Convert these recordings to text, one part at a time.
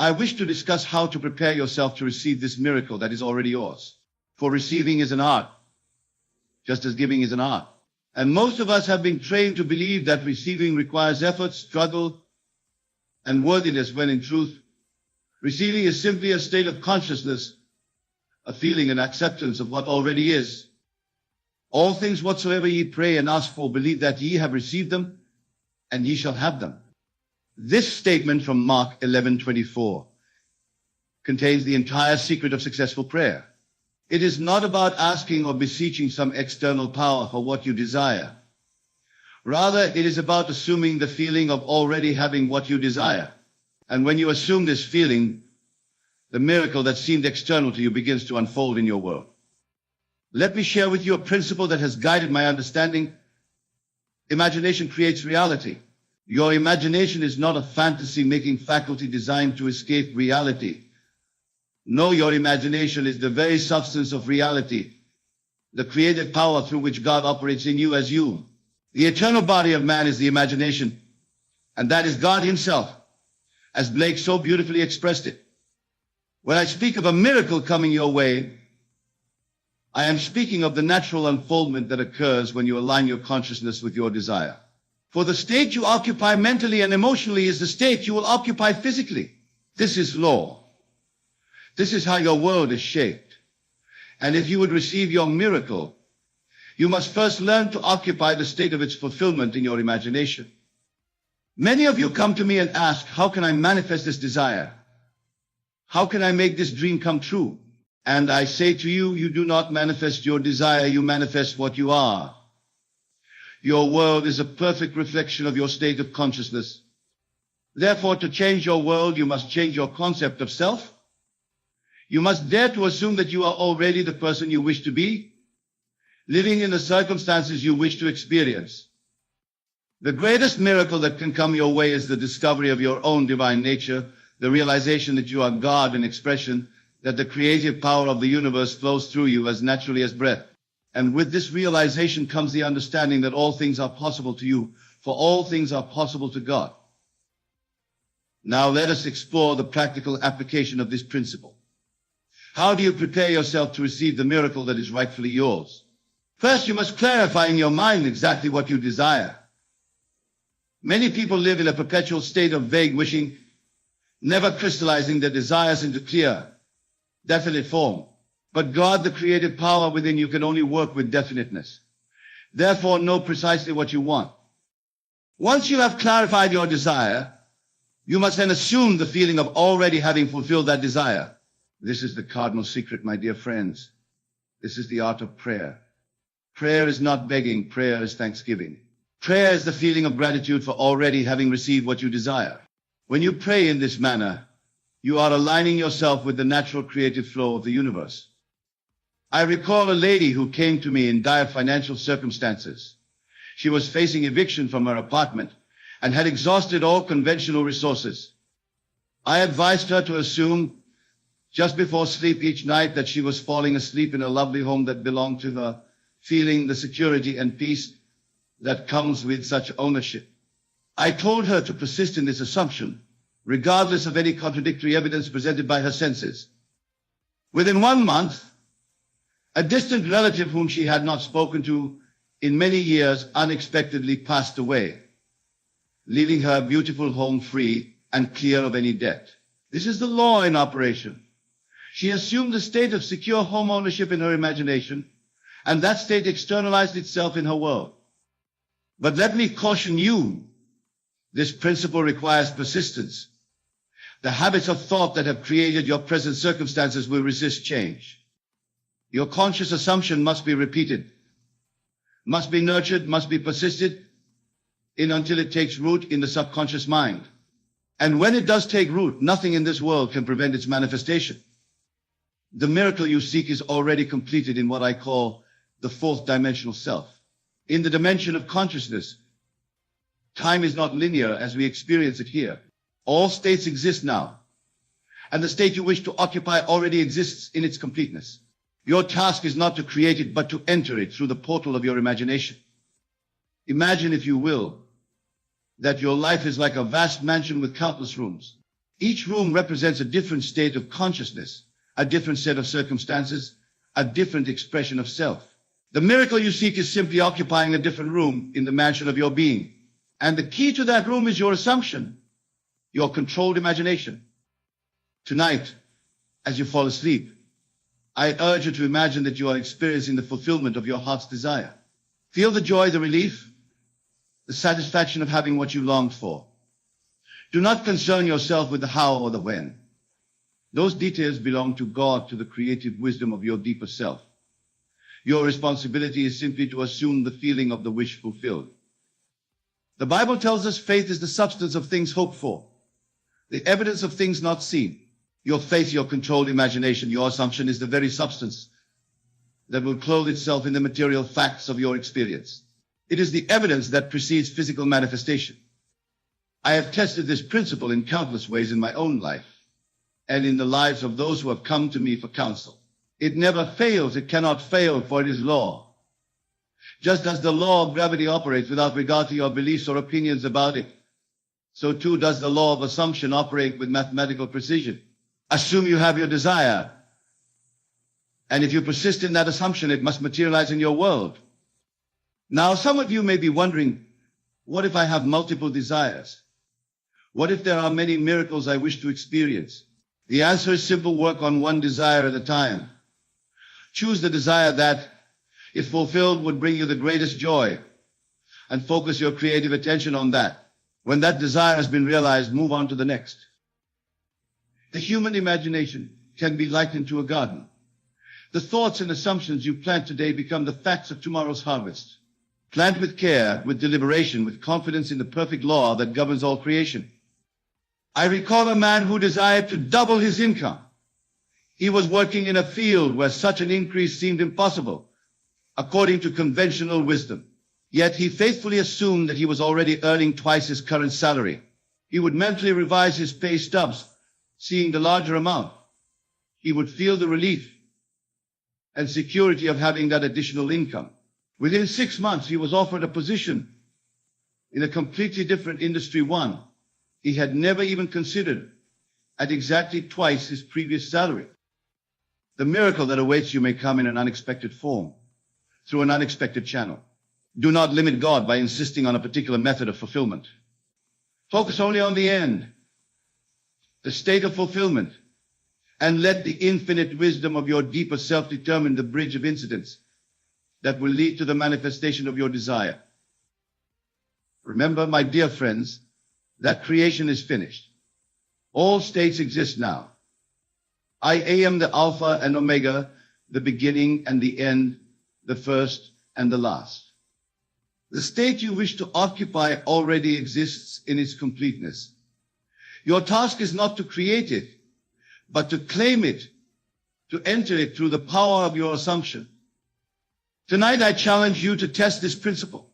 I wish to discuss how to prepare yourself to receive this miracle that is already yours. For receiving is an art, just as giving is an art. And most of us have been trained to believe that receiving requires effort, struggle, and worthiness, when in truth, receiving is simply a state of consciousness, a feeling and acceptance of what already is. All things whatsoever ye pray and ask for, believe that ye have received them, and ye shall have them. This statement from Mark 11:24 contains the entire secret of successful prayer. It is not about asking or beseeching some external power for what you desire. Rather, it is about assuming the feeling of already having what you desire. And when you assume this feeling, the miracle that seemed external to you begins to unfold in your world. Let me share with you a principle that has guided my understanding. Imagination creates reality. Your imagination is not a fantasy-making faculty designed to escape reality. No, your imagination is the very substance of reality, the creative power through which God operates in you as you. The eternal body of man is the imagination, and that is God himself, as Blake so beautifully expressed it. When I speak of a miracle coming your way, I am speaking of the natural unfoldment that occurs when you align your consciousness with your desire. For the state you occupy mentally and emotionally is the state you will occupy physically. This is law. This is how your world is shaped. And if you would receive your miracle, you must first learn to occupy the state of its fulfillment in your imagination. Many of you come to me and ask, how can I manifest this desire? How can I make this dream come true? And I say to you, you do not manifest your desire, you manifest what you are. Your world is a perfect reflection of your state of consciousness. Therefore, to change your world, you must change your concept of self. You must dare to assume that you are already the person you wish to be, living in the circumstances you wish to experience. The greatest miracle that can come your way is the discovery of your own divine nature, the realization that you are God in expression, that the creative power of the universe flows through you as naturally as breath. And with this realization comes the understanding that all things are possible to you, for all things are possible to God. Now let us explore the practical application of this principle. How do you prepare yourself to receive the miracle that is rightfully yours? First, you must clarify in your mind exactly what you desire. Many people live in a perpetual state of vague wishing, never crystallizing their desires into clear, definite form. But God, the creative power within you, can only work with definiteness. Therefore, know precisely what you want. Once you have clarified your desire, you must then assume the feeling of already having fulfilled that desire. This is the cardinal secret, my dear friends. This is the art of prayer. Prayer is not begging, prayer is thanksgiving. Prayer is the feeling of gratitude for already having received what you desire. When you pray in this manner, you are aligning yourself with the natural creative flow of the universe. I recall a lady who came to me in dire financial circumstances. She was facing eviction from her apartment and had exhausted all conventional resources. I advised her to assume just before sleep each night that she was falling asleep in a lovely home that belonged to her, feeling the security and peace that comes with such ownership. I told her to persist in this assumption, regardless of any contradictory evidence presented by her senses. Within 1 month, a distant relative whom she had not spoken to in many years unexpectedly passed away, leaving her beautiful home free and clear of any debt. This is the law in operation. She assumed a state of secure home ownership in her imagination, and that state externalized itself in her world. But let me caution you, this principle requires persistence. The habits of thought that have created your present circumstances will resist change. Your conscious assumption must be repeated, must be nurtured, must be persisted in until it takes root in the subconscious mind. And when it does take root, nothing in this world can prevent its manifestation. The miracle you seek is already completed in what I call the fourth dimensional self. In the dimension of consciousness, time is not linear as we experience it here. All states exist now, and the state you wish to occupy already exists in its completeness. Your task is not to create it, but to enter it through the portal of your imagination. Imagine, if you will, that your life is like a vast mansion with countless rooms. Each room represents a different state of consciousness, a different set of circumstances, a different expression of self. The miracle you seek is simply occupying a different room in the mansion of your being. And the key to that room is your assumption, your controlled imagination. Tonight, as you fall asleep, I urge you to imagine that you are experiencing the fulfillment of your heart's desire. Feel the joy, the relief, the satisfaction of having what you longed for. Do not concern yourself with the how or the when. Those details belong to God, to the creative wisdom of your deeper self. Your responsibility is simply to assume the feeling of the wish fulfilled. The Bible tells us faith is the substance of things hoped for, the evidence of things not seen. Your faith, your controlled imagination, your assumption is the very substance that will clothe itself in the material facts of your experience. It is the evidence that precedes physical manifestation. I have tested this principle in countless ways in my own life and in the lives of those who have come to me for counsel. It never fails, it cannot fail, for it is law. Just as the law of gravity operates without regard to your beliefs or opinions about it, so too does the law of assumption operate with mathematical precision. Assume you have your desire, and if you persist in that assumption, it must materialize in your world. Now, some of you may be wondering, what if I have multiple desires? What if there are many miracles I wish to experience? The answer is simple: work on one desire at a time. Choose the desire that, if fulfilled, would bring you the greatest joy, and focus your creative attention on that. When that desire has been realized, move on to the next. The human imagination can be likened to a garden. The thoughts and assumptions you plant today become the facts of tomorrow's harvest. Plant with care, with deliberation, with confidence in the perfect law that governs all creation. I recall a man who desired to double his income. He was working in a field where such an increase seemed impossible, according to conventional wisdom. Yet he faithfully assumed that he was already earning twice his current salary. He would mentally revise his pay stubs, seeing the larger amount. He would feel the relief and security of having that additional income. Within 6 months, he was offered a position in a completely different industry, one he had never even considered, at exactly twice his previous salary. The miracle that awaits you may come in an unexpected form, through an unexpected channel. Do not limit God by insisting on a particular method of fulfillment. Focus only on the end, the state of fulfillment, and let the infinite wisdom of your deeper self determine the bridge of incidents that will lead to the manifestation of your desire. Remember, my dear friends, that creation is finished. All states exist now. I am the Alpha and Omega, the beginning and the end, the first and the last. The state you wish to occupy already exists in its completeness. Your task is not to create it, but to claim it, to enter it through the power of your assumption. Tonight I challenge you to test this principle.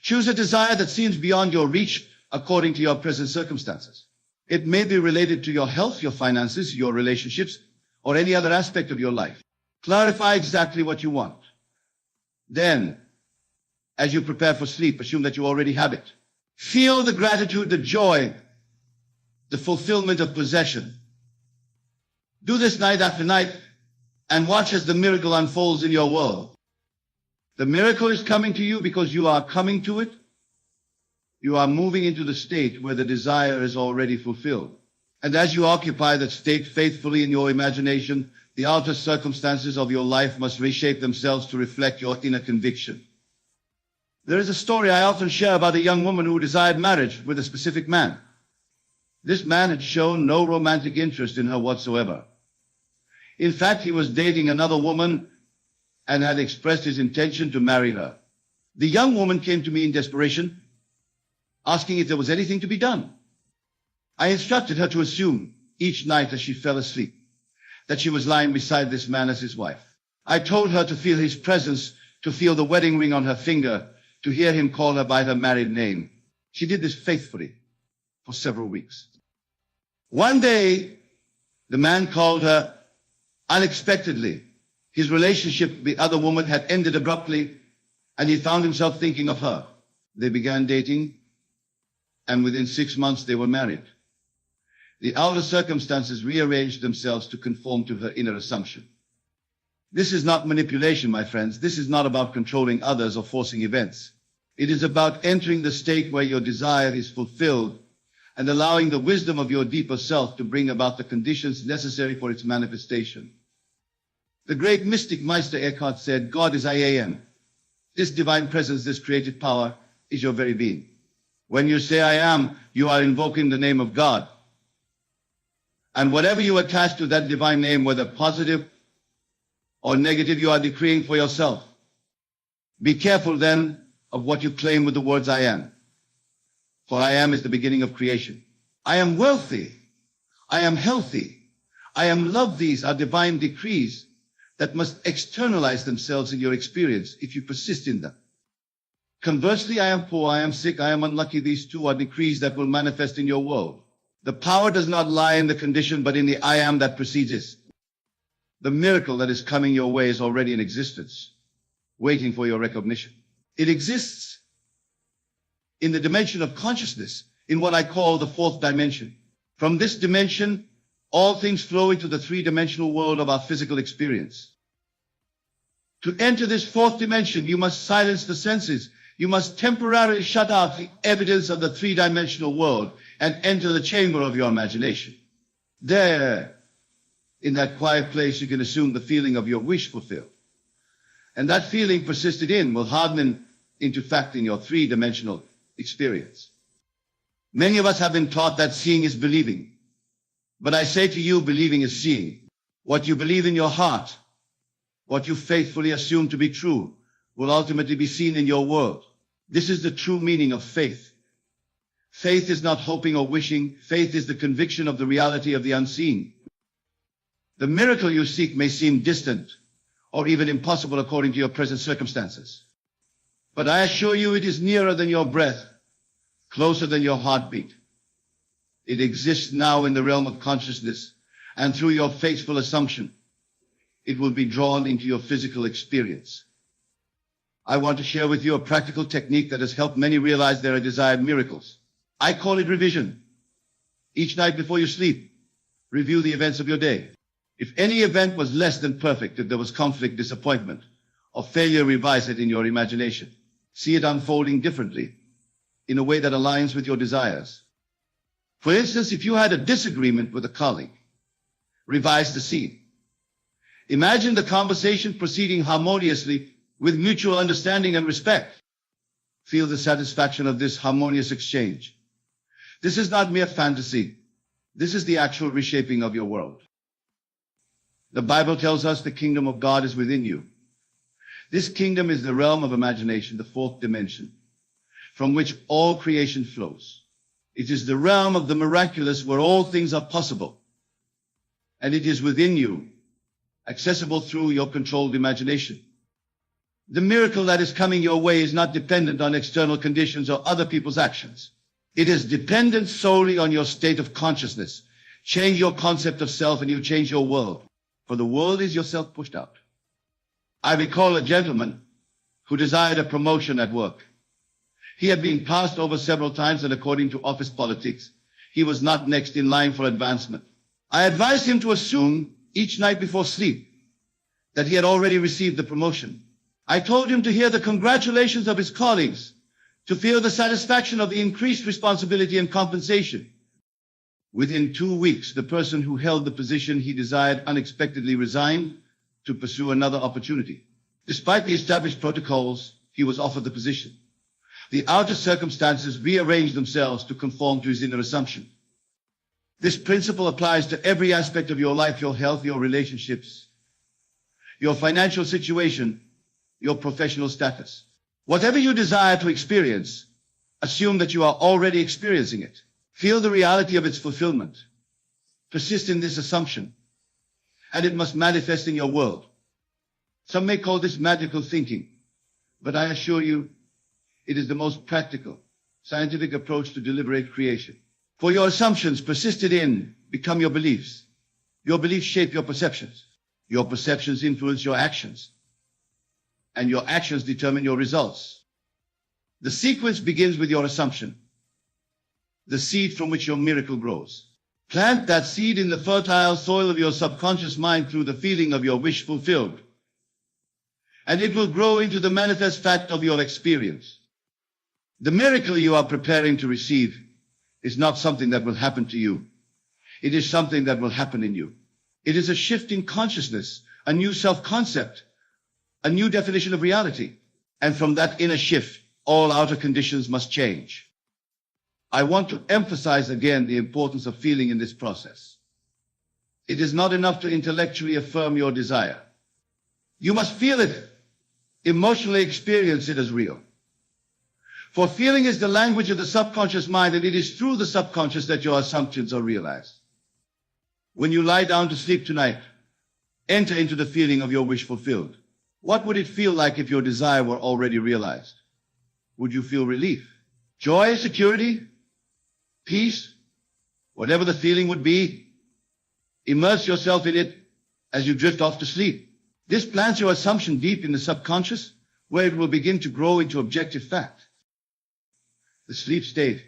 Choose a desire that seems beyond your reach according to your present circumstances. It may be related to your health, your finances, your relationships, or any other aspect of your life. Clarify exactly what you want. Then, as you prepare for sleep, assume that you already have it. Feel the gratitude, the joy, the fulfillment of possession. Do this night after night and watch as the miracle unfolds in your world. The miracle is coming to you because you are coming to it. You are moving into the state where the desire is already fulfilled. And as you occupy that state faithfully in your imagination, the outer circumstances of your life must reshape themselves to reflect your inner conviction. There is a story I often share about a young woman who desired marriage with a specific man. This man had shown no romantic interest in her whatsoever. In fact, he was dating another woman and had expressed his intention to marry her. The young woman came to me in desperation, asking if there was anything to be done. I instructed her to assume each night as she fell asleep that she was lying beside this man as his wife. I told her to feel his presence, to feel the wedding ring on her finger, to hear him call her by her married name. She did this faithfully for several weeks. One day, the man called her unexpectedly. His relationship with the other woman had ended abruptly, and he found himself thinking of her. They began dating, and within 6 months they were married. The outer circumstances rearrange themselves to conform to her inner assumption. This is not manipulation, my friends. This is not about controlling others or forcing events. It is about entering the state where your desire is fulfilled and allowing the wisdom of your deeper self to bring about the conditions necessary for its manifestation. The great mystic Meister Eckhart said, God is I am. This divine presence, this creative power, is your very being. When you say I am, you are invoking the name of God. And whatever you attach to that divine name, whether positive or negative, you are decreeing for yourself. Be careful then of what you claim with the words I am. For I am is the beginning of creation. I am wealthy. I am healthy. I am love. These are divine decrees that must externalize themselves in your experience if you persist in them. Conversely, I am poor, I am sick, I am unlucky. These two are decrees that will manifest in your world. The power does not lie in the condition, but in the I am that precedes it. The miracle that is coming your way is already in existence, waiting for your recognition. It exists in the dimension of consciousness, in what I call the fourth dimension. From this dimension, all things flow into the three-dimensional world of our physical experience. To enter this fourth dimension, you must silence the senses. You must temporarily shut out the evidence of the three-dimensional world and enter the chamber of your imagination. There, in that quiet place, you can assume the feeling of your wish fulfilled. And that feeling persisted in will harden into fact in your three-dimensional experience. Many of us have been taught that seeing is believing. But I say to you, believing is seeing. What you believe in your heart, what you faithfully assume to be true, will ultimately be seen in your world. This is the true meaning of faith. Faith is not hoping or wishing. Faith is the conviction of the reality of the unseen. The miracle you seek may seem distant or even impossible according to your present circumstances. But I assure you it is nearer than your breath, closer than your heartbeat. It exists now in the realm of consciousness, and through your faithful assumption, it will be drawn into your physical experience. I want to share with you a practical technique that has helped many realize their desired miracles. I call it revision. Each night before you sleep, review the events of your day. If any event was less than perfect, if there was conflict, disappointment, or failure, revise it in your imagination. See it unfolding differently, in a way that aligns with your desires. For instance, if you had a disagreement with a colleague, revise the scene. Imagine the conversation proceeding harmoniously with mutual understanding and respect. Feel the satisfaction of this harmonious exchange. This is not mere fantasy. This is the actual reshaping of your world. The Bible tells us the kingdom of God is within you. This kingdom is the realm of imagination, the fourth dimension, from which all creation flows. It is the realm of the miraculous where all things are possible. And it is within you, accessible through your controlled imagination. The miracle that is coming your way is not dependent on external conditions or other people's actions. It is dependent solely on your state of consciousness. Change your concept of self and you change your world. For the world is yourself pushed out. I recall a gentleman who desired a promotion at work. He had been passed over several times, and according to office politics, he was not next in line for advancement. I advised him to assume each night before sleep that he had already received the promotion. I told him to hear the congratulations of his colleagues, to feel the satisfaction of the increased responsibility and compensation. Within 2 weeks, the person who held the position he desired unexpectedly resigned to pursue another opportunity. Despite the established protocols, he was offered the position. The outer circumstances rearranged themselves to conform to his inner assumption. This principle applies to every aspect of your life, your health, your relationships, your financial situation, your professional status. Whatever you desire to experience, assume that you are already experiencing it. Feel the reality of its fulfillment. Persist in this assumption, and it must manifest in your world. Some may call this magical thinking, but I assure you, it is the most practical, scientific approach to deliberate creation. For your assumptions persisted in become your beliefs. Your beliefs shape your perceptions. Your perceptions influence your actions. And your actions determine your results. The sequence begins with your assumption, the seed from which your miracle grows. Plant that seed in the fertile soil of your subconscious mind through the feeling of your wish fulfilled, and it will grow into the manifest fact of your experience. The miracle you are preparing to receive is not something that will happen to you. It is something that will happen in you. It is a shift in consciousness, a new self-concept, a new definition of reality. And from that inner shift, all outer conditions must change. I want to emphasize again the importance of feeling in this process. It is not enough to intellectually affirm your desire. You must feel it, emotionally experience it as real. For feeling is the language of the subconscious mind, and it is through the subconscious that your assumptions are realized. When you lie down to sleep tonight, enter into the feeling of your wish fulfilled. What would it feel like if your desire were already realized? Would you feel relief, joy, security, peace, whatever the feeling would be? Immerse yourself in it as you drift off to sleep. This plants your assumption deep in the subconscious, where it will begin to grow into objective fact. The sleep state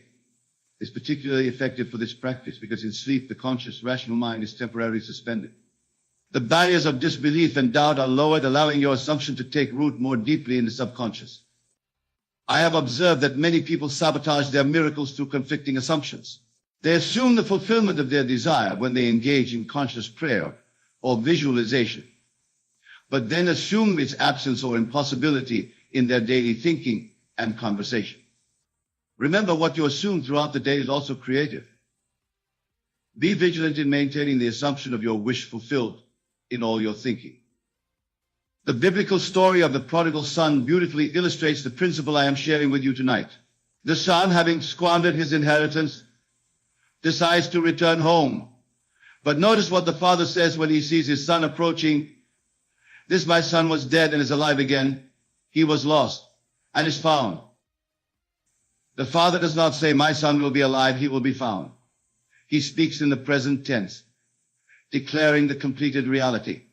is particularly effective for this practice because in sleep, the conscious, rational mind is temporarily suspended. The barriers of disbelief and doubt are lowered, allowing your assumption to take root more deeply in the subconscious. I have observed that many people sabotage their miracles through conflicting assumptions. They assume the fulfillment of their desire when they engage in conscious prayer or visualization, but then assume its absence or impossibility in their daily thinking and conversation. Remember, what you assume throughout the day is also creative. Be vigilant in maintaining the assumption of your wish fulfilled in all your thinking. The biblical story of the prodigal son beautifully illustrates the principle I am sharing with you tonight. The son, having squandered his inheritance, decides to return home. But notice what the father says when he sees his son approaching. This my son was dead and is alive again. He was lost and is found. The father does not say, my son will be alive, he will be found. He speaks in the present tense, declaring the completed reality.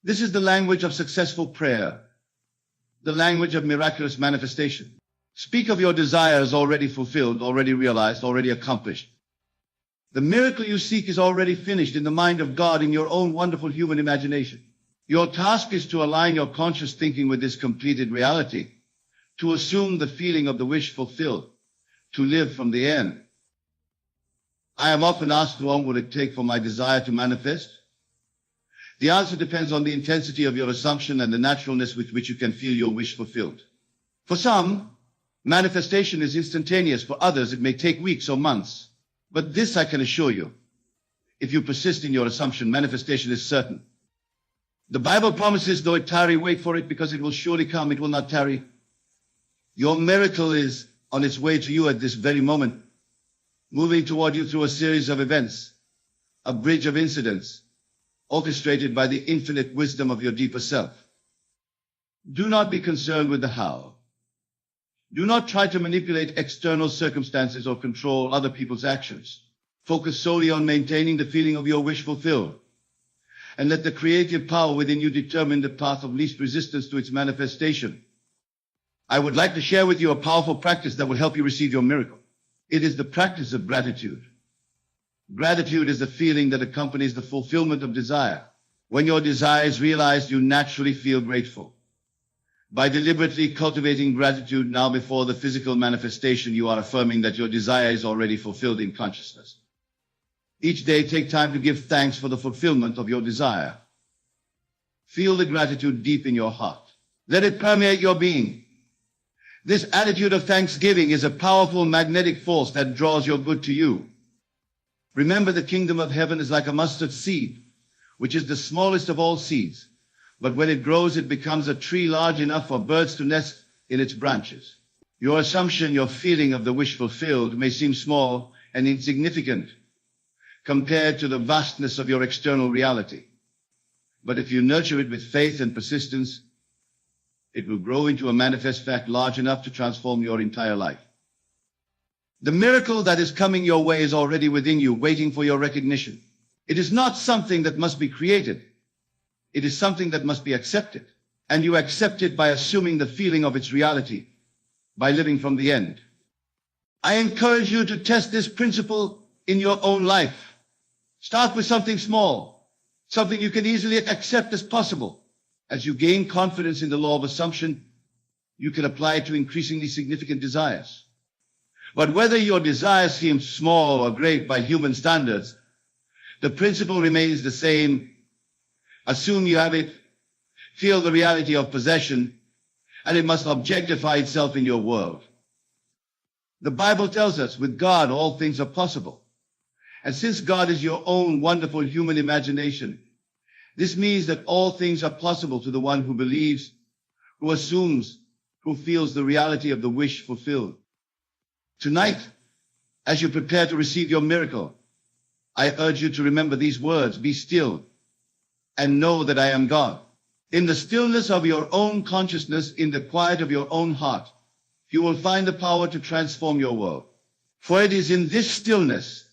This is the language of successful prayer, the language of miraculous manifestation. Speak of your desires already fulfilled, already realized, already accomplished. The miracle you seek is already finished in the mind of God in your own wonderful human imagination. Your task is to align your conscious thinking with this completed reality, to assume the feeling of the wish fulfilled, to live from the end. I am often asked, how long will it take for my desire to manifest? The answer depends on the intensity of your assumption and the naturalness with which you can feel your wish fulfilled. For some, manifestation is instantaneous. For others, it may take weeks or months. But this I can assure you. If you persist in your assumption, manifestation is certain. The Bible promises, though it tarry, wait for it, because it will surely come, it will not tarry. Your miracle is on its way to you at this very moment, moving toward you through a series of events, a bridge of incidents, orchestrated by the infinite wisdom of your deeper self. Do not be concerned with the how. Do not try to manipulate external circumstances or control other people's actions. Focus solely on maintaining the feeling of your wish fulfilled, and let the creative power within you determine the path of least resistance to its manifestation. I would like to share with you a powerful practice that will help you receive your miracle. It is the practice of gratitude. Gratitude is the feeling that accompanies the fulfillment of desire. When your desire is realized, you naturally feel grateful. By deliberately cultivating gratitude now before the physical manifestation, you are affirming that your desire is already fulfilled in consciousness. Each day, take time to give thanks for the fulfillment of your desire. Feel the gratitude deep in your heart. Let it permeate your being. This attitude of thanksgiving is a powerful magnetic force that draws your good to you. Remember, the kingdom of heaven is like a mustard seed, which is the smallest of all seeds. But when it grows, it becomes a tree large enough for birds to nest in its branches. Your assumption, your feeling of the wish fulfilled may seem small and insignificant compared to the vastness of your external reality. But if you nurture it with faith and persistence, it will grow into a manifest fact large enough to transform your entire life. The miracle that is coming your way is already within you, waiting for your recognition. It is not something that must be created. It is something that must be accepted. And you accept it by assuming the feeling of its reality, by living from the end. I encourage you to test this principle in your own life. Start with something small, something you can easily accept as possible. As you gain confidence in the law of assumption, you can apply it to increasingly significant desires. But whether your desires seem small or great by human standards, the principle remains the same. Assume you have it, feel the reality of possession, and it must objectify itself in your world. The Bible tells us, with God, all things are possible. And since God is your own wonderful human imagination, this means that all things are possible to the one who believes, who assumes, who feels the reality of the wish fulfilled. Tonight, as you prepare to receive your miracle, I urge you to remember these words: be still and know that I am God. In the stillness of your own consciousness, in the quiet of your own heart, you will find the power to transform your world. For it is in this stillness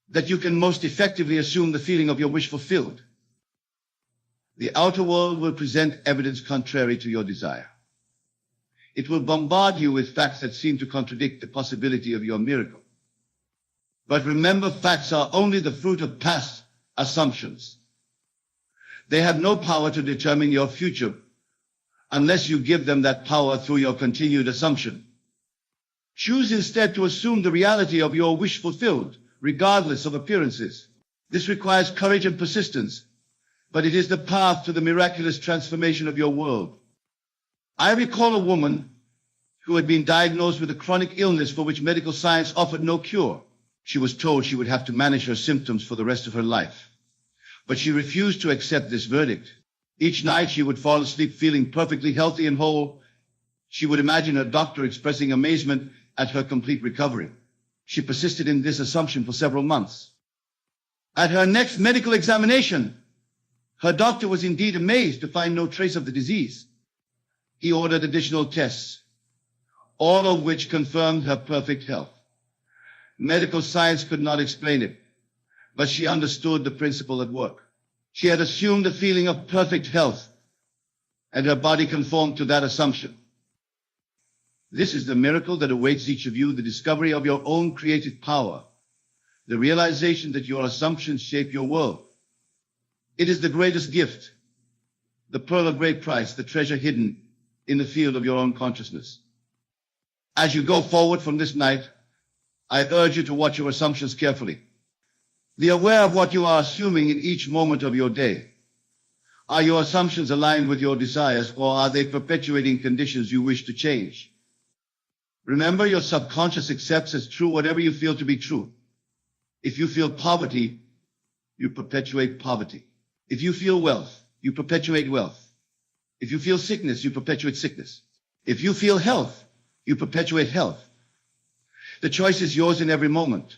that you can most effectively assume the feeling of your wish fulfilled. The outer world will present evidence contrary to your desire. It will bombard you with facts that seem to contradict the possibility of your miracle. But remember, facts are only the fruit of past assumptions. They have no power to determine your future unless you give them that power through your continued assumption. Choose instead to assume the reality of your wish fulfilled, regardless of appearances. This requires courage and persistence, but it is the path to the miraculous transformation of your world. I recall a woman who had been diagnosed with a chronic illness for which medical science offered no cure. She was told she would have to manage her symptoms for the rest of her life. But she refused to accept this verdict. Each night she would fall asleep feeling perfectly healthy and whole. She would imagine her doctor expressing amazement at her complete recovery. She persisted in this assumption for several months. At her next medical examination, her doctor was indeed amazed to find no trace of the disease. He ordered additional tests, all of which confirmed her perfect health. Medical science could not explain it, but she understood the principle at work. She had assumed a feeling of perfect health, and her body conformed to that assumption. This is the miracle that awaits each of you, the discovery of your own creative power, the realization that your assumptions shape your world. It is the greatest gift, the pearl of great price, the treasure hidden in the field of your own consciousness. As you go forward from this night, I urge you to watch your assumptions carefully. Be aware of what you are assuming in each moment of your day. Are your assumptions aligned with your desires, or are they perpetuating conditions you wish to change? Remember, your subconscious accepts as true whatever you feel to be true. If you feel poverty, you perpetuate poverty. If you feel wealth, you perpetuate wealth. If you feel sickness, you perpetuate sickness. If you feel health, you perpetuate health. The choice is yours in every moment.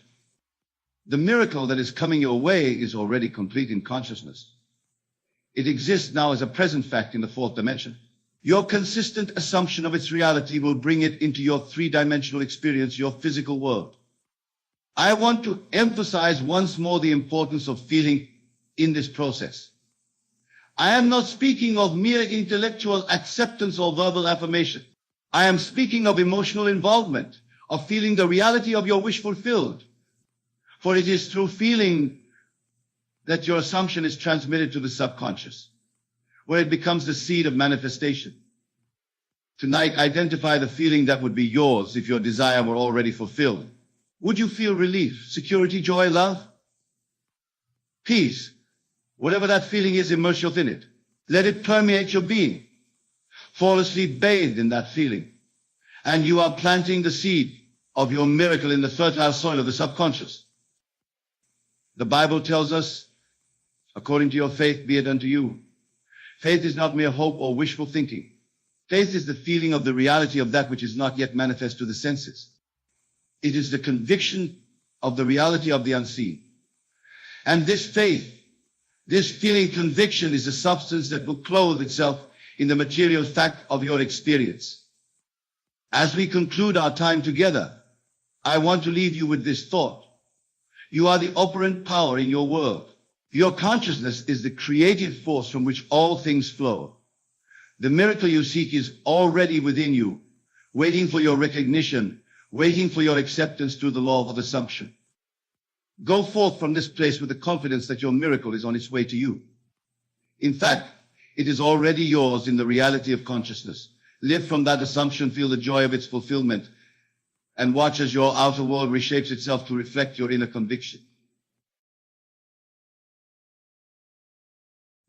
The miracle that is coming your way is already complete in consciousness. It exists now as a present fact in the fourth dimension. Your consistent assumption of its reality will bring it into your three-dimensional experience, your physical world. I want to emphasize once more the importance of feeling in this process. I am not speaking of mere intellectual acceptance or verbal affirmation. I am speaking of emotional involvement, of feeling the reality of your wish fulfilled. For it is through feeling that your assumption is transmitted to the subconscious, where it becomes the seed of manifestation. Tonight, identify the feeling that would be yours if your desire were already fulfilled. Would you feel relief, security, joy, love? Peace. Whatever that feeling is, immerse yourself in it. Let it permeate your being. Fall asleep bathed in that feeling. And you are planting the seed of your miracle in the fertile soil of the subconscious. The Bible tells us, according to your faith be it unto you. Faith is not mere hope or wishful thinking. Faith is the feeling of the reality of that which is not yet manifest to the senses. It is the conviction of the reality of the unseen. And this faith, this feeling conviction, is the substance that will clothe itself in the material fact of your experience. As we conclude our time together, I want to leave you with this thought. You are the operant power in your world. Your consciousness is the creative force from which all things flow. The miracle you seek is already within you, waiting for your recognition, waiting for your acceptance through the law of assumption. Go forth from this place with the confidence that your miracle is on its way to you. In fact, it is already yours in the reality of consciousness. Live from that assumption, feel the joy of its fulfillment, and watch as your outer world reshapes itself to reflect your inner conviction.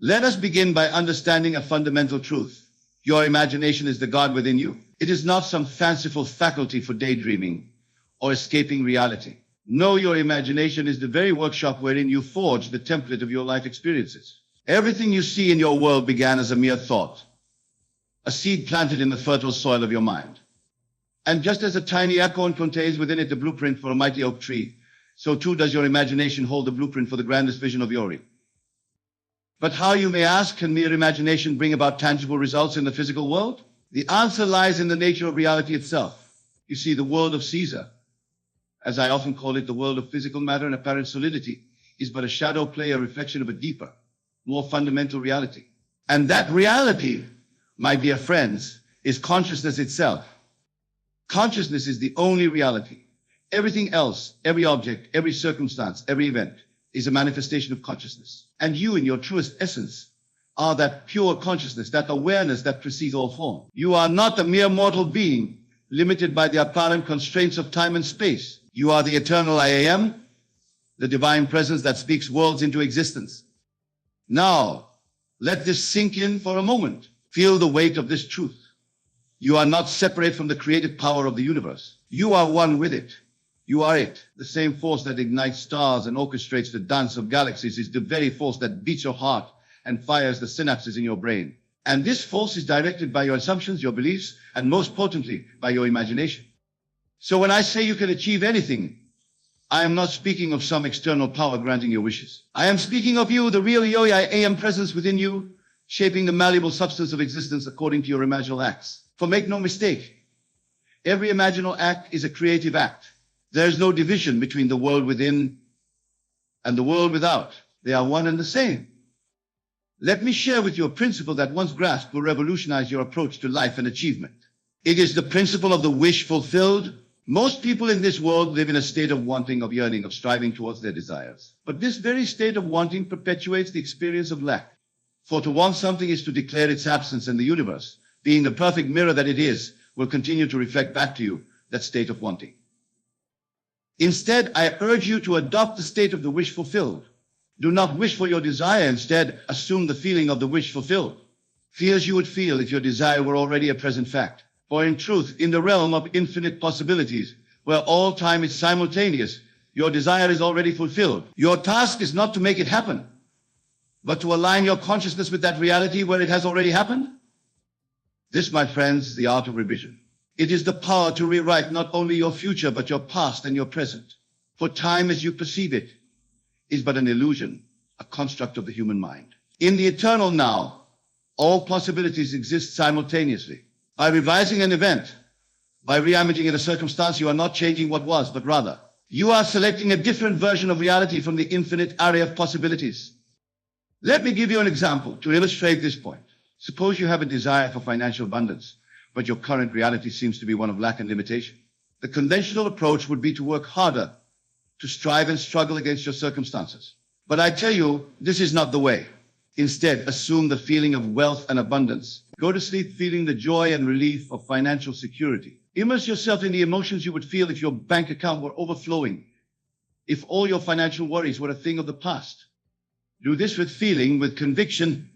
Let us begin by understanding a fundamental truth. Your imagination is the God within you. It is not some fanciful faculty for daydreaming or escaping reality. No, your imagination is the very workshop wherein you forge the template of your life experiences. Everything you see in your world began as a mere thought, a seed planted in the fertile soil of your mind. And just as a tiny acorn contains within it the blueprint for a mighty oak tree, so too does your imagination hold the blueprint for the grandest vision of Yori. But how, you may ask, can mere imagination bring about tangible results in the physical world? The answer lies in the nature of reality itself. You see, the world of Caesar, as I often call it, the world of physical matter and apparent solidity, is but a shadow play, a reflection of a deeper, more fundamental reality. And that reality, my dear friends, is consciousness itself. Consciousness is the only reality. Everything else, every object, every circumstance, every event, is a manifestation of consciousness. And you, in your truest essence, are that pure consciousness, that awareness that precedes all form. You are not a mere mortal being, limited by the apparent constraints of time and space. You are the eternal I am, the divine presence that speaks worlds into existence. Now, let this sink in for a moment. Feel the weight of this truth. You are not separate from the creative power of the universe. You are one with it. You are it. The same force that ignites stars and orchestrates the dance of galaxies is the very force that beats your heart and fires the synapses in your brain. And this force is directed by your assumptions, your beliefs, and most potently, by your imagination. So when I say you can achieve anything, I am not speaking of some external power granting your wishes. I am speaking of you, the real Yo-I am presence within you, shaping the malleable substance of existence according to your imaginal acts. For make no mistake, every imaginal act is a creative act. There is no division between the world within and the world without. They are one and the same. Let me share with you a principle that once grasped will revolutionize your approach to life and achievement. It is the principle of the wish fulfilled. Most people in this world live in a state of wanting, of yearning, of striving towards their desires. But this very state of wanting perpetuates the experience of lack. For to want something is to declare its absence, and the universe, being the perfect mirror that it is, will continue to reflect back to you that state of wanting. Instead, I urge you to adopt the state of the wish fulfilled. Do not wish for your desire. Instead, assume the feeling of the wish fulfilled. Feel as you would feel if your desire were already a present fact. For in truth, in the realm of infinite possibilities, where all time is simultaneous, your desire is already fulfilled. Your task is not to make it happen, but to align your consciousness with that reality where it has already happened. This, my friends, is the art of revision. It is the power to rewrite not only your future, but your past and your present. For time as you perceive it is but an illusion, a construct of the human mind. In the eternal now, all possibilities exist simultaneously. By revising an event, by re-imaging a circumstance, you are not changing what was, but rather, you are selecting a different version of reality from the infinite array of possibilities. Let me give you an example to illustrate this point. Suppose you have a desire for financial abundance, but your current reality seems to be one of lack and limitation. The conventional approach would be to work harder, to strive and struggle against your circumstances. But I tell you, this is not the way. Instead, assume the feeling of wealth and abundance. Go to sleep feeling the joy and relief of financial security. Immerse yourself in the emotions you would feel if your bank account were overflowing, if all your financial worries were a thing of the past. Do this with feeling, with conviction,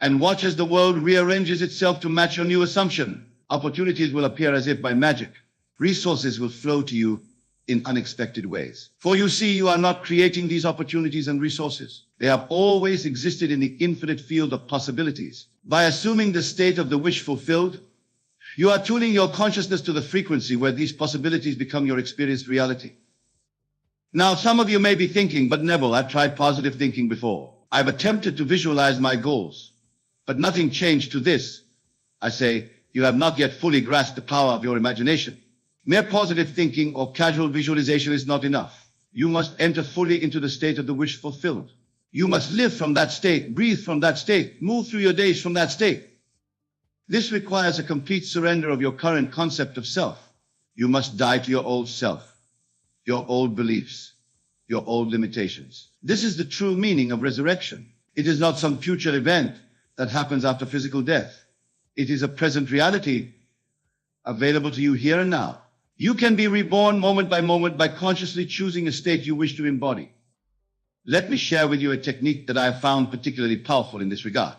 and watch as the world rearranges itself to match your new assumption. Opportunities will appear as if by magic. Resources will flow to you in unexpected ways. For you see, you are not creating these opportunities and resources. They have always existed in the infinite field of possibilities. By assuming the state of the wish fulfilled, you are tuning your consciousness to the frequency where these possibilities become your experienced reality. Now, some of you may be thinking, but Neville, I've tried positive thinking before. I've attempted to visualize my goals, but nothing changed to this. I say, you have not yet fully grasped the power of your imagination. Mere positive thinking or casual visualization is not enough. You must enter fully into the state of the wish fulfilled. You must live from that state, breathe from that state, move through your days from that state. This requires a complete surrender of your current concept of self. You must die to your old self, your old beliefs, your old limitations. This is the true meaning of resurrection. It is not some future event that happens after physical death. It is a present reality available to you here and now. You can be reborn moment by consciously choosing a state you wish to embody. Let me share with you a technique that I have found particularly powerful in this regard.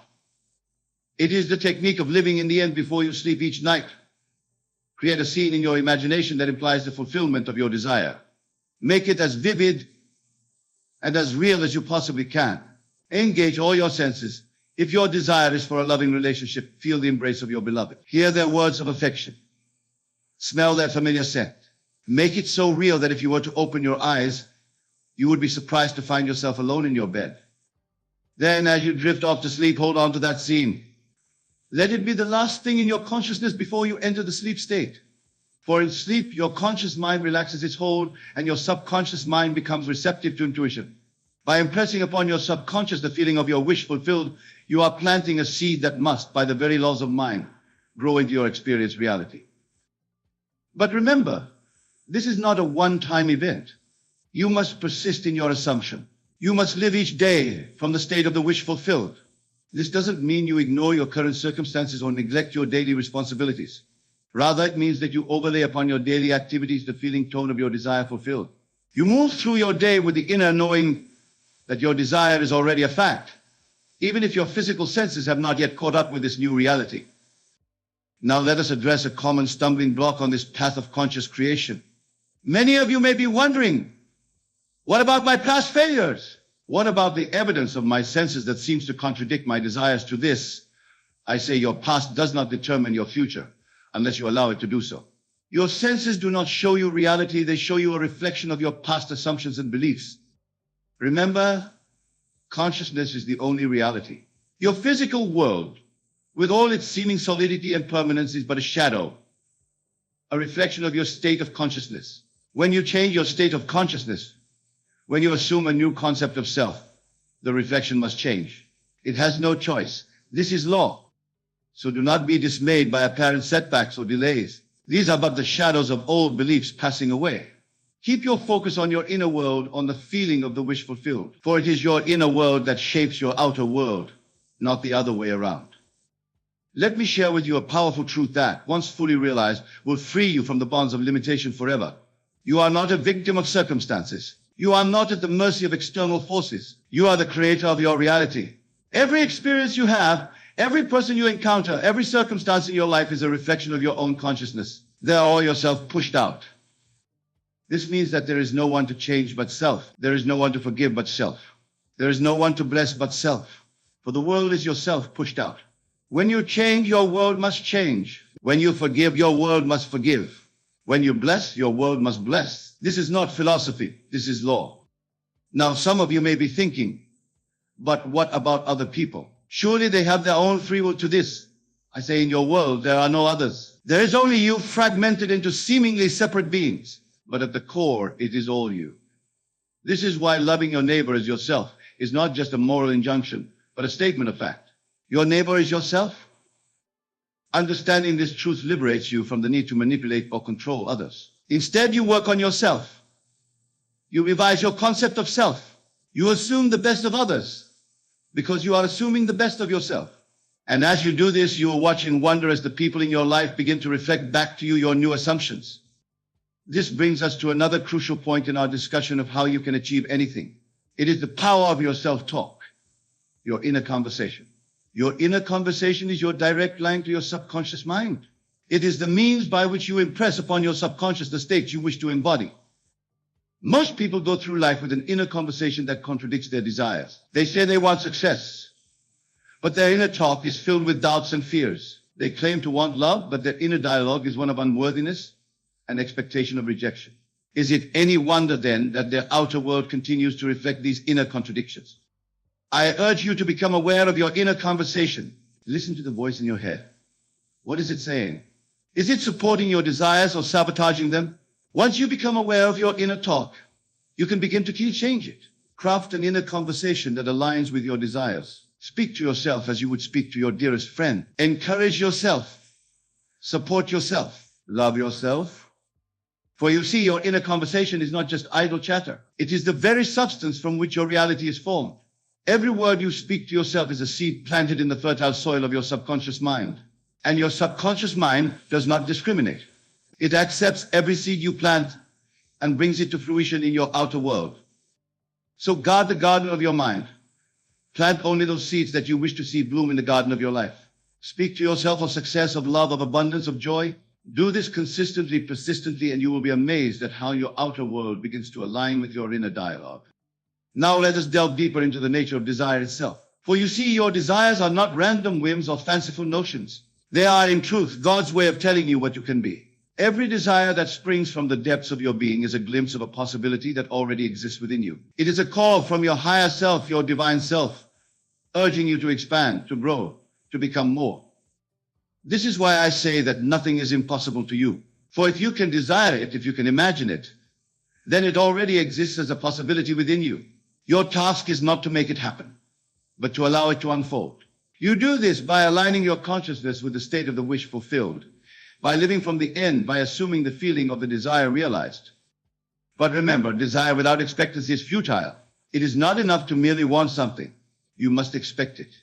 It is the technique of living in the end before you sleep each night. Create a scene in your imagination that implies the fulfillment of your desire. Make it as vivid and as real as you possibly can. Engage all your senses. If your desire is for a loving relationship, feel the embrace of your beloved. Hear their words of affection. Smell their familiar scent. Make it so real that if you were to open your eyes, you would be surprised to find yourself alone in your bed. Then, as you drift off to sleep, hold on to that scene. Let it be the last thing in your consciousness before you enter the sleep state. For in sleep, your conscious mind relaxes its hold and your subconscious mind becomes receptive to intuition. By impressing upon your subconscious the feeling of your wish fulfilled, you are planting a seed that must, by the very laws of mind, grow into your experienced reality. But remember, this is not a one-time event. You must persist in your assumption. You must live each day from the state of the wish fulfilled. This doesn't mean you ignore your current circumstances or neglect your daily responsibilities. Rather, it means that you overlay upon your daily activities the feeling tone of your desire fulfilled. You move through your day with the inner knowing that your desire is already a fact, even if your physical senses have not yet caught up with this new reality. Now let us address a common stumbling block on this path of conscious creation. Many of you may be wondering, what about my past failures? What about the evidence of my senses that seems to contradict my desires? To this, I say your past does not determine your future unless you allow it to do so. Your senses do not show you reality, they show you a reflection of your past assumptions and beliefs. Remember, consciousness is the only reality. Your physical world, with all its seeming solidity and permanence, is but a shadow, a reflection of your state of consciousness. When you change your state of consciousness, when you assume a new concept of self, the reflection must change. It has no choice. This is law. So do not be dismayed by apparent setbacks or delays. These are but the shadows of old beliefs passing away. Keep your focus on your inner world, on the feeling of the wish fulfilled. For it is your inner world that shapes your outer world, not the other way around. Let me share with you a powerful truth that, once fully realized, will free you from the bonds of limitation forever. You are not a victim of circumstances. You are not at the mercy of external forces. You are the creator of your reality. Every experience you have, every person you encounter, every circumstance in your life is a reflection of your own consciousness. There are yourself pushed out. This means that there is no one to change but self. There is no one to forgive but self. There is no one to bless but self. For the world is yourself pushed out. When you change, your world must change. When you forgive, your world must forgive. When you bless, your world must bless. This is not philosophy. This is law. Now, some of you may be thinking, but what about other people? Surely they have their own free will to this. I say, in your world, there are no others. There is only you, fragmented into seemingly separate beings. But at the core, it is all you. This is why loving your neighbor as yourself is not just a moral injunction, but a statement of fact. Your neighbor is yourself. Understanding this truth liberates you from the need to manipulate or control others. Instead, you work on yourself. You revise your concept of self. You assume the best of others because you are assuming the best of yourself. And as you do this, you will watch in wonder as the people in your life begin to reflect back to you your new assumptions. This brings us to another crucial point in our discussion of how you can achieve anything. It is the power of your self-talk, your inner conversation. Your inner conversation is your direct line to your subconscious mind. It is the means by which you impress upon your subconscious the states you wish to embody. Most people go through life with an inner conversation that contradicts their desires. They say they want success, but their inner talk is filled with doubts and fears. They claim to want love, but their inner dialogue is one of unworthiness and expectation of rejection. Is it any wonder then that their outer world continues to reflect these inner contradictions? I urge you to become aware of your inner conversation. Listen to the voice in your head. What is it saying? Is it supporting your desires or sabotaging them? Once you become aware of your inner talk, you can begin to change it. Craft an inner conversation that aligns with your desires. Speak to yourself as you would speak to your dearest friend. Encourage yourself. Support yourself. Love yourself. For you see, your inner conversation is not just idle chatter. It is the very substance from which your reality is formed. Every word you speak to yourself is a seed planted in the fertile soil of your subconscious mind. And your subconscious mind does not discriminate. It accepts every seed you plant and brings it to fruition in your outer world. So guard the garden of your mind. Plant only those seeds that you wish to see bloom in the garden of your life. Speak to yourself of success, of love, of abundance, of joy. Do this consistently, persistently, and you will be amazed at how your outer world begins to align with your inner dialogue. Now let us delve deeper into the nature of desire itself. For you see, your desires are not random whims or fanciful notions. They are, in truth, God's way of telling you what you can be. Every desire that springs from the depths of your being is a glimpse of a possibility that already exists within you. It is a call from your higher self, your divine self, urging you to expand, to grow, to become more. This is why I say that nothing is impossible to you. For if you can desire it, if you can imagine it, then it already exists as a possibility within you. Your task is not to make it happen, but to allow it to unfold. You do this by aligning your consciousness with the state of the wish fulfilled, by living from the end, by assuming the feeling of the desire realized. But remember, desire without expectancy is futile. It is not enough to merely want something. You must expect it.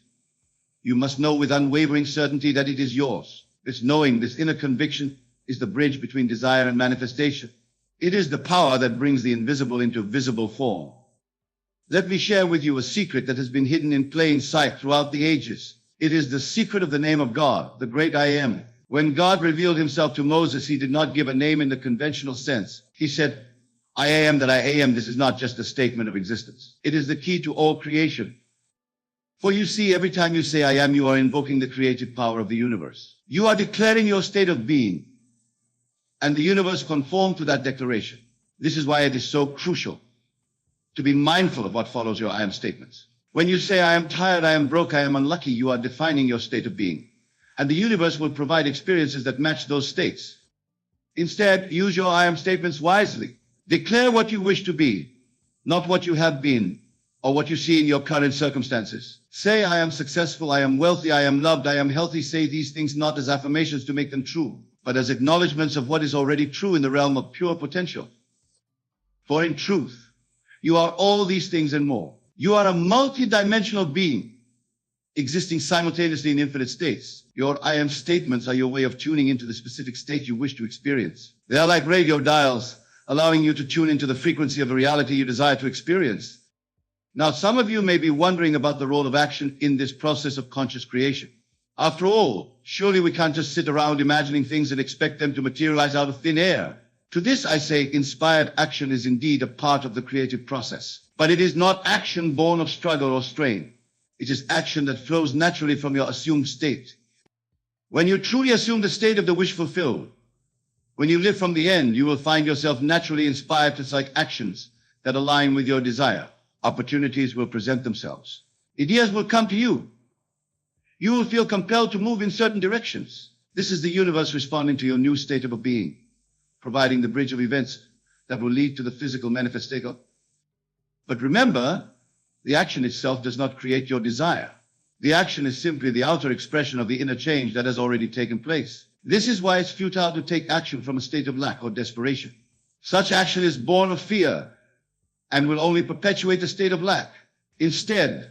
You must know with unwavering certainty that it is yours. This knowing, this inner conviction, is the bridge between desire and manifestation. It is the power that brings the invisible into visible form. Let me share with you a secret that has been hidden in plain sight throughout the ages. It is the secret of the name of God, the great I Am. When God revealed himself to Moses, he did not give a name in the conventional sense. He said, I am that I am. This is not just a statement of existence. It is the key to all creation. For you see, every time you say I am, you are invoking the creative power of the universe. You are declaring your state of being, and the universe conforms to that declaration. This is why it is so crucial to be mindful of what follows your I am statements. When you say I am tired, I am broke, I am unlucky, you are defining your state of being. And the universe will provide experiences that match those states. Instead, use your I am statements wisely. Declare what you wish to be, not what you have been, or what you see in your current circumstances. Say, I am successful, I am wealthy, I am loved, I am healthy. Say these things not as affirmations to make them true, but as acknowledgments of what is already true in the realm of pure potential. For in truth, you are all these things and more. You are a multi-dimensional being, existing simultaneously in infinite states. Your I am statements are your way of tuning into the specific state you wish to experience. They are like radio dials, allowing you to tune into the frequency of a reality you desire to experience. Now, some of you may be wondering about the role of action in this process of conscious creation. After all, surely we can't just sit around imagining things and expect them to materialize out of thin air. To this I say, inspired action is indeed a part of the creative process. But it is not action born of struggle or strain. It is action that flows naturally from your assumed state. When you truly assume the state of the wish fulfilled, when you live from the end, you will find yourself naturally inspired to take actions that align with your desire. Opportunities will present themselves. Ideas will come to you. You will feel compelled to move in certain directions. This is the universe responding to your new state of being, providing the bridge of events that will lead to the physical manifestation. But remember, the action itself does not create your desire. The action is simply the outer expression of the inner change that has already taken place. This is why it's futile to take action from a state of lack or desperation. Such action is born of fear and will only perpetuate the state of lack. Instead,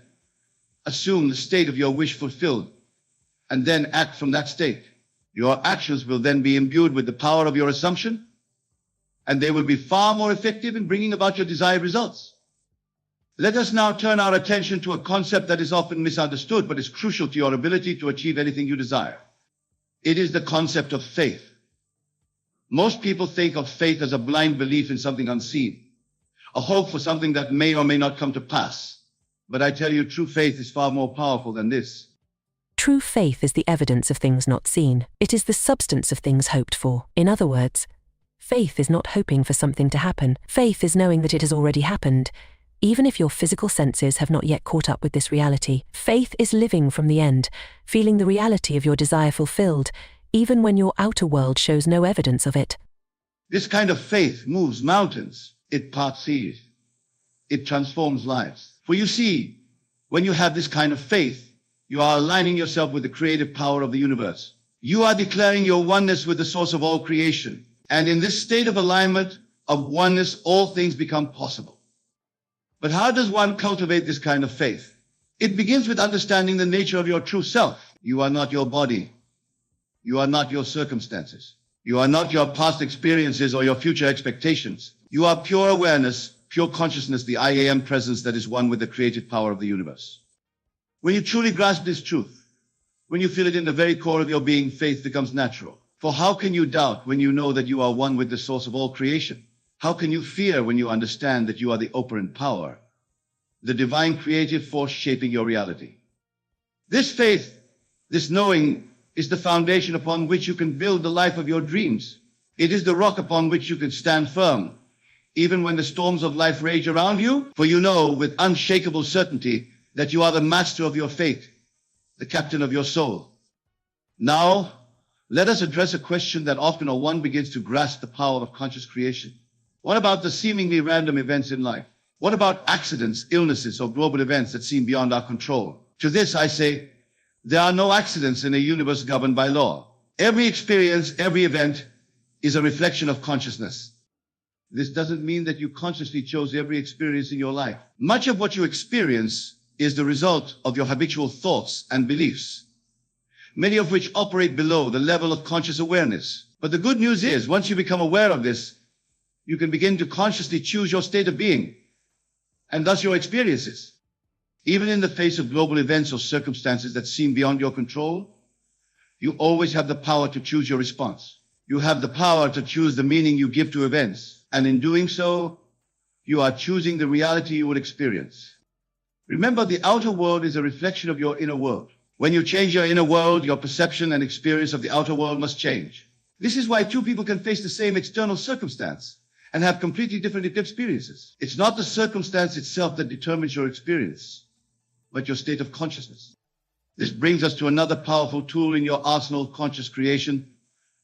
assume the state of your wish fulfilled and then act from that state. Your actions will then be imbued with the power of your assumption, and they will be far more effective in bringing about your desired results. Let us now turn our attention to a concept that is often misunderstood, but is crucial to your ability to achieve anything you desire. It is the concept of faith. Most people think of faith as a blind belief in something unseen, a hope for something that may or may not come to pass. But I tell you, true faith is far more powerful than this. True faith is the evidence of things not seen. It is the substance of things hoped for. In other words, faith is not hoping for something to happen. Faith is knowing that it has already happened, even if your physical senses have not yet caught up with this reality. Faith is living from the end, feeling the reality of your desire fulfilled, even when your outer world shows no evidence of it. This kind of faith moves mountains. It parts seas. It transforms lives. For you see, when you have this kind of faith, you are aligning yourself with the creative power of the universe. You are declaring your oneness with the source of all creation. And in this state of alignment, of oneness, all things become possible. But how does one cultivate this kind of faith? It begins with understanding the nature of your true self. You are not your body. You are not your circumstances. You are not your past experiences or your future expectations. You are pure awareness, pure consciousness, the I am presence that is one with the creative power of the universe. When you truly grasp this truth, when you feel it in the very core of your being, faith becomes natural. For how can you doubt when you know that you are one with the source of all creation? How can you fear when you understand that you are the operant power, the divine creative force shaping your reality? This faith, this knowing, is the foundation upon which you can build the life of your dreams. It is the rock upon which you can stand firm, even when the storms of life rage around you, for you know with unshakable certainty that you are the master of your fate, the captain of your soul. Now, let us address a question that often one begins to grasp the power of conscious creation. What about the seemingly random events in life? What about accidents, illnesses, or global events that seem beyond our control? To this I say, there are no accidents in a universe governed by law. Every experience, every event is a reflection of consciousness. This doesn't mean that you consciously chose every experience in your life. Much of what you experience is the result of your habitual thoughts and beliefs, many of which operate below the level of conscious awareness. But the good news is, once you become aware of this, you can begin to consciously choose your state of being, and thus your experiences. Even in the face of global events or circumstances that seem beyond your control, you always have the power to choose your response. You have the power to choose the meaning you give to events. And in doing so, you are choosing the reality you will experience. Remember, the outer world is a reflection of your inner world. When you change your inner world, your perception and experience of the outer world must change. This is why two people can face the same external circumstance and have completely different experiences. It's not the circumstance itself that determines your experience, but your state of consciousness. This brings us to another powerful tool in your arsenal of conscious creation,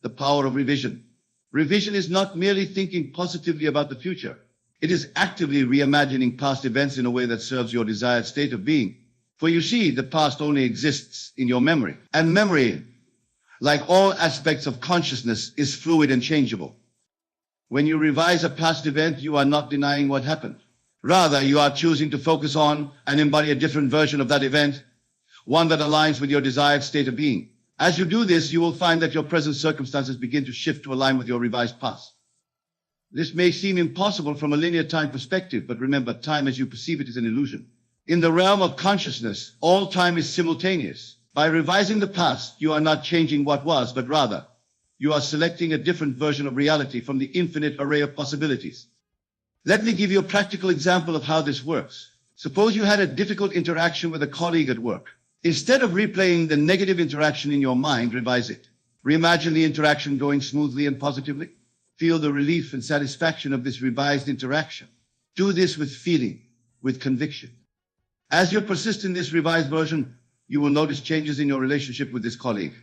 the power of revision. Revision is not merely thinking positively about the future. It is actively reimagining past events in a way that serves your desired state of being. For you see, the past only exists in your memory. And memory, like all aspects of consciousness, is fluid and changeable. When you revise a past event, you are not denying what happened. Rather, you are choosing to focus on and embody a different version of that event, one that aligns with your desired state of being. As you do this, you will find that your present circumstances begin to shift to align with your revised past. This may seem impossible from a linear time perspective, but remember, time as you perceive it is an illusion. In the realm of consciousness, all time is simultaneous. By revising the past, you are not changing what was, but rather, you are selecting a different version of reality from the infinite array of possibilities. Let me give you a practical example of how this works. Suppose you had a difficult interaction with a colleague at work. Instead of replaying the negative interaction in your mind, revise it. Reimagine the interaction going smoothly and positively. Feel the relief and satisfaction of this revised interaction. Do this with feeling, with conviction. As you persist in this revised version, you will notice changes in your relationship with this colleague.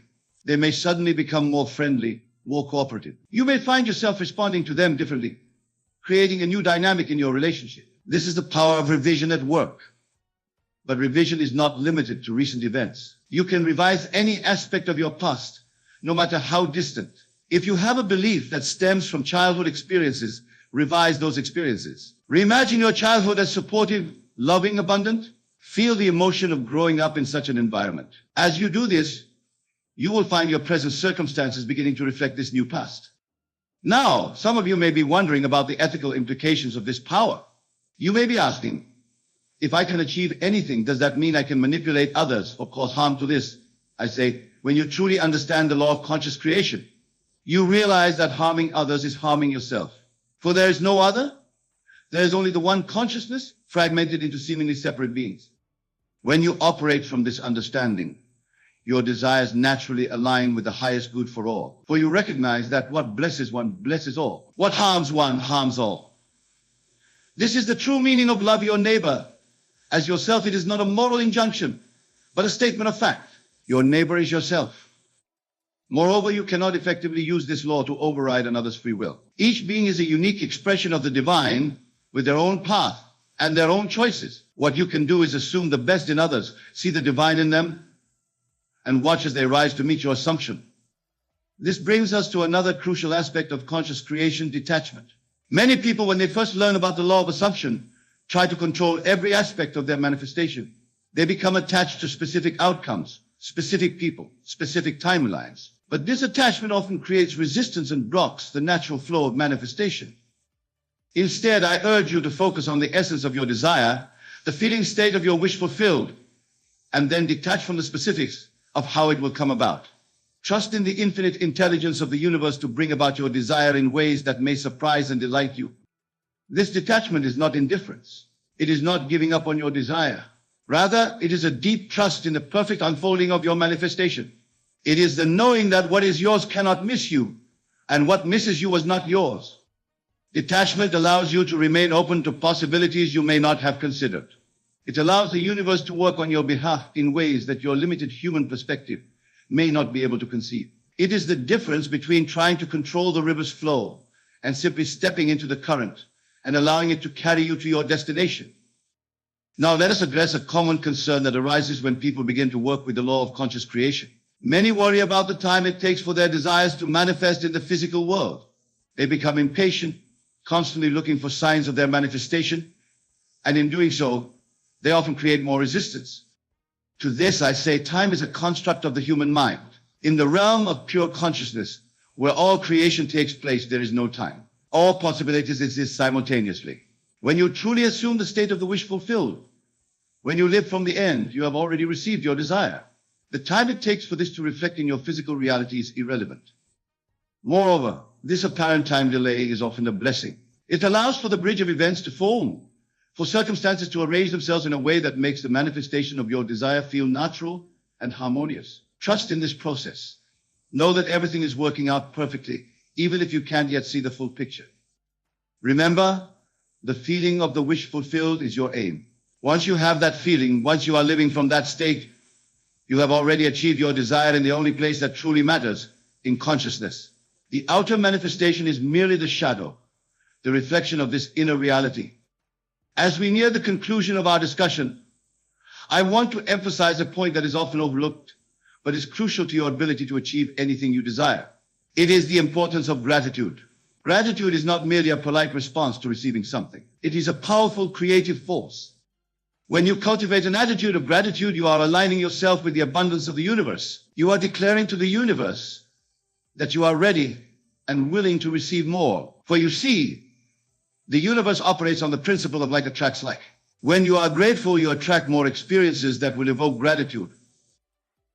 They may suddenly become more friendly, more cooperative. You may find yourself responding to them differently, creating a new dynamic in your relationship. This is the power of revision at work. But revision is not limited to recent events. You can revise any aspect of your past, no matter how distant. If you have a belief that stems from childhood experiences, revise those experiences. Reimagine your childhood as supportive, loving, abundant. Feel the emotion of growing up in such an environment. As you do this, you will find your present circumstances beginning to reflect this new past. Now, some of you may be wondering about the ethical implications of this power. You may be asking, if I can achieve anything, does that mean I can manipulate others or cause harm to this? I say, when you truly understand the law of conscious creation, you realize that harming others is harming yourself. For there is no other. There is only the one consciousness, fragmented into seemingly separate beings. When you operate from this understanding, your desires naturally align with the highest good for all. For you recognize that what blesses one blesses all. What harms one harms all. This is the true meaning of love your neighbor as yourself. It is not a moral injunction, but a statement of fact. Your neighbor is yourself. Moreover, you cannot effectively use this law to override another's free will. Each being is a unique expression of the divine with their own path and their own choices. What you can do is assume the best in others, see the divine in them, and watch as they rise to meet your assumption. This brings us to another crucial aspect of conscious creation: detachment. Many people, when they first learn about the law of assumption, try to control every aspect of their manifestation. They become attached to specific outcomes, specific people, specific timelines. But this attachment often creates resistance and blocks the natural flow of manifestation. Instead, I urge you to focus on the essence of your desire, the feeling state of your wish fulfilled, and then detach from the specifics of how it will come about. Trust in the infinite intelligence of the universe to bring about your desire in ways that may surprise and delight you. This detachment is not indifference. It is not giving up on your desire. Rather, it is a deep trust in the perfect unfolding of your manifestation. It is the knowing that what is yours cannot miss you, and what misses you was not yours. Detachment allows you to remain open to possibilities you may not have considered. It allows the universe to work on your behalf in ways that your limited human perspective may not be able to conceive. It is the difference between trying to control the river's flow and simply stepping into the current and allowing it to carry you to your destination. Now let us address a common concern that arises when people begin to work with the law of conscious creation. Many worry about the time it takes for their desires to manifest in the physical world. They become impatient, constantly looking for signs of their manifestation, and in doing so, they often create more resistance. To this I say, time is a construct of the human mind. In the realm of pure consciousness, where all creation takes place, there is no time. All possibilities exist simultaneously. When you truly assume the state of the wish fulfilled, when you live from the end, you have already received your desire. The time it takes for this to reflect in your physical reality is irrelevant. Moreover, this apparent time delay is often a blessing. It allows for the bridge of events to form, for circumstances to arrange themselves in a way that makes the manifestation of your desire feel natural and harmonious. Trust in this process. Know that everything is working out perfectly, even if you can't yet see the full picture. Remember, the feeling of the wish fulfilled is your aim. Once you have that feeling, once you are living from that state, you have already achieved your desire in the only place that truly matters, in consciousness. The outer manifestation is merely the shadow, the reflection of this inner reality. As we near the conclusion of our discussion, I want to emphasize a point that is often overlooked, but is crucial to your ability to achieve anything you desire. It is the importance of gratitude. Gratitude is not merely a polite response to receiving something. It is a powerful creative force. When you cultivate an attitude of gratitude, you are aligning yourself with the abundance of the universe. You are declaring to the universe that you are ready and willing to receive more. For you see, the universe operates on the principle of like attracts like. When you are grateful, you attract more experiences that will evoke gratitude.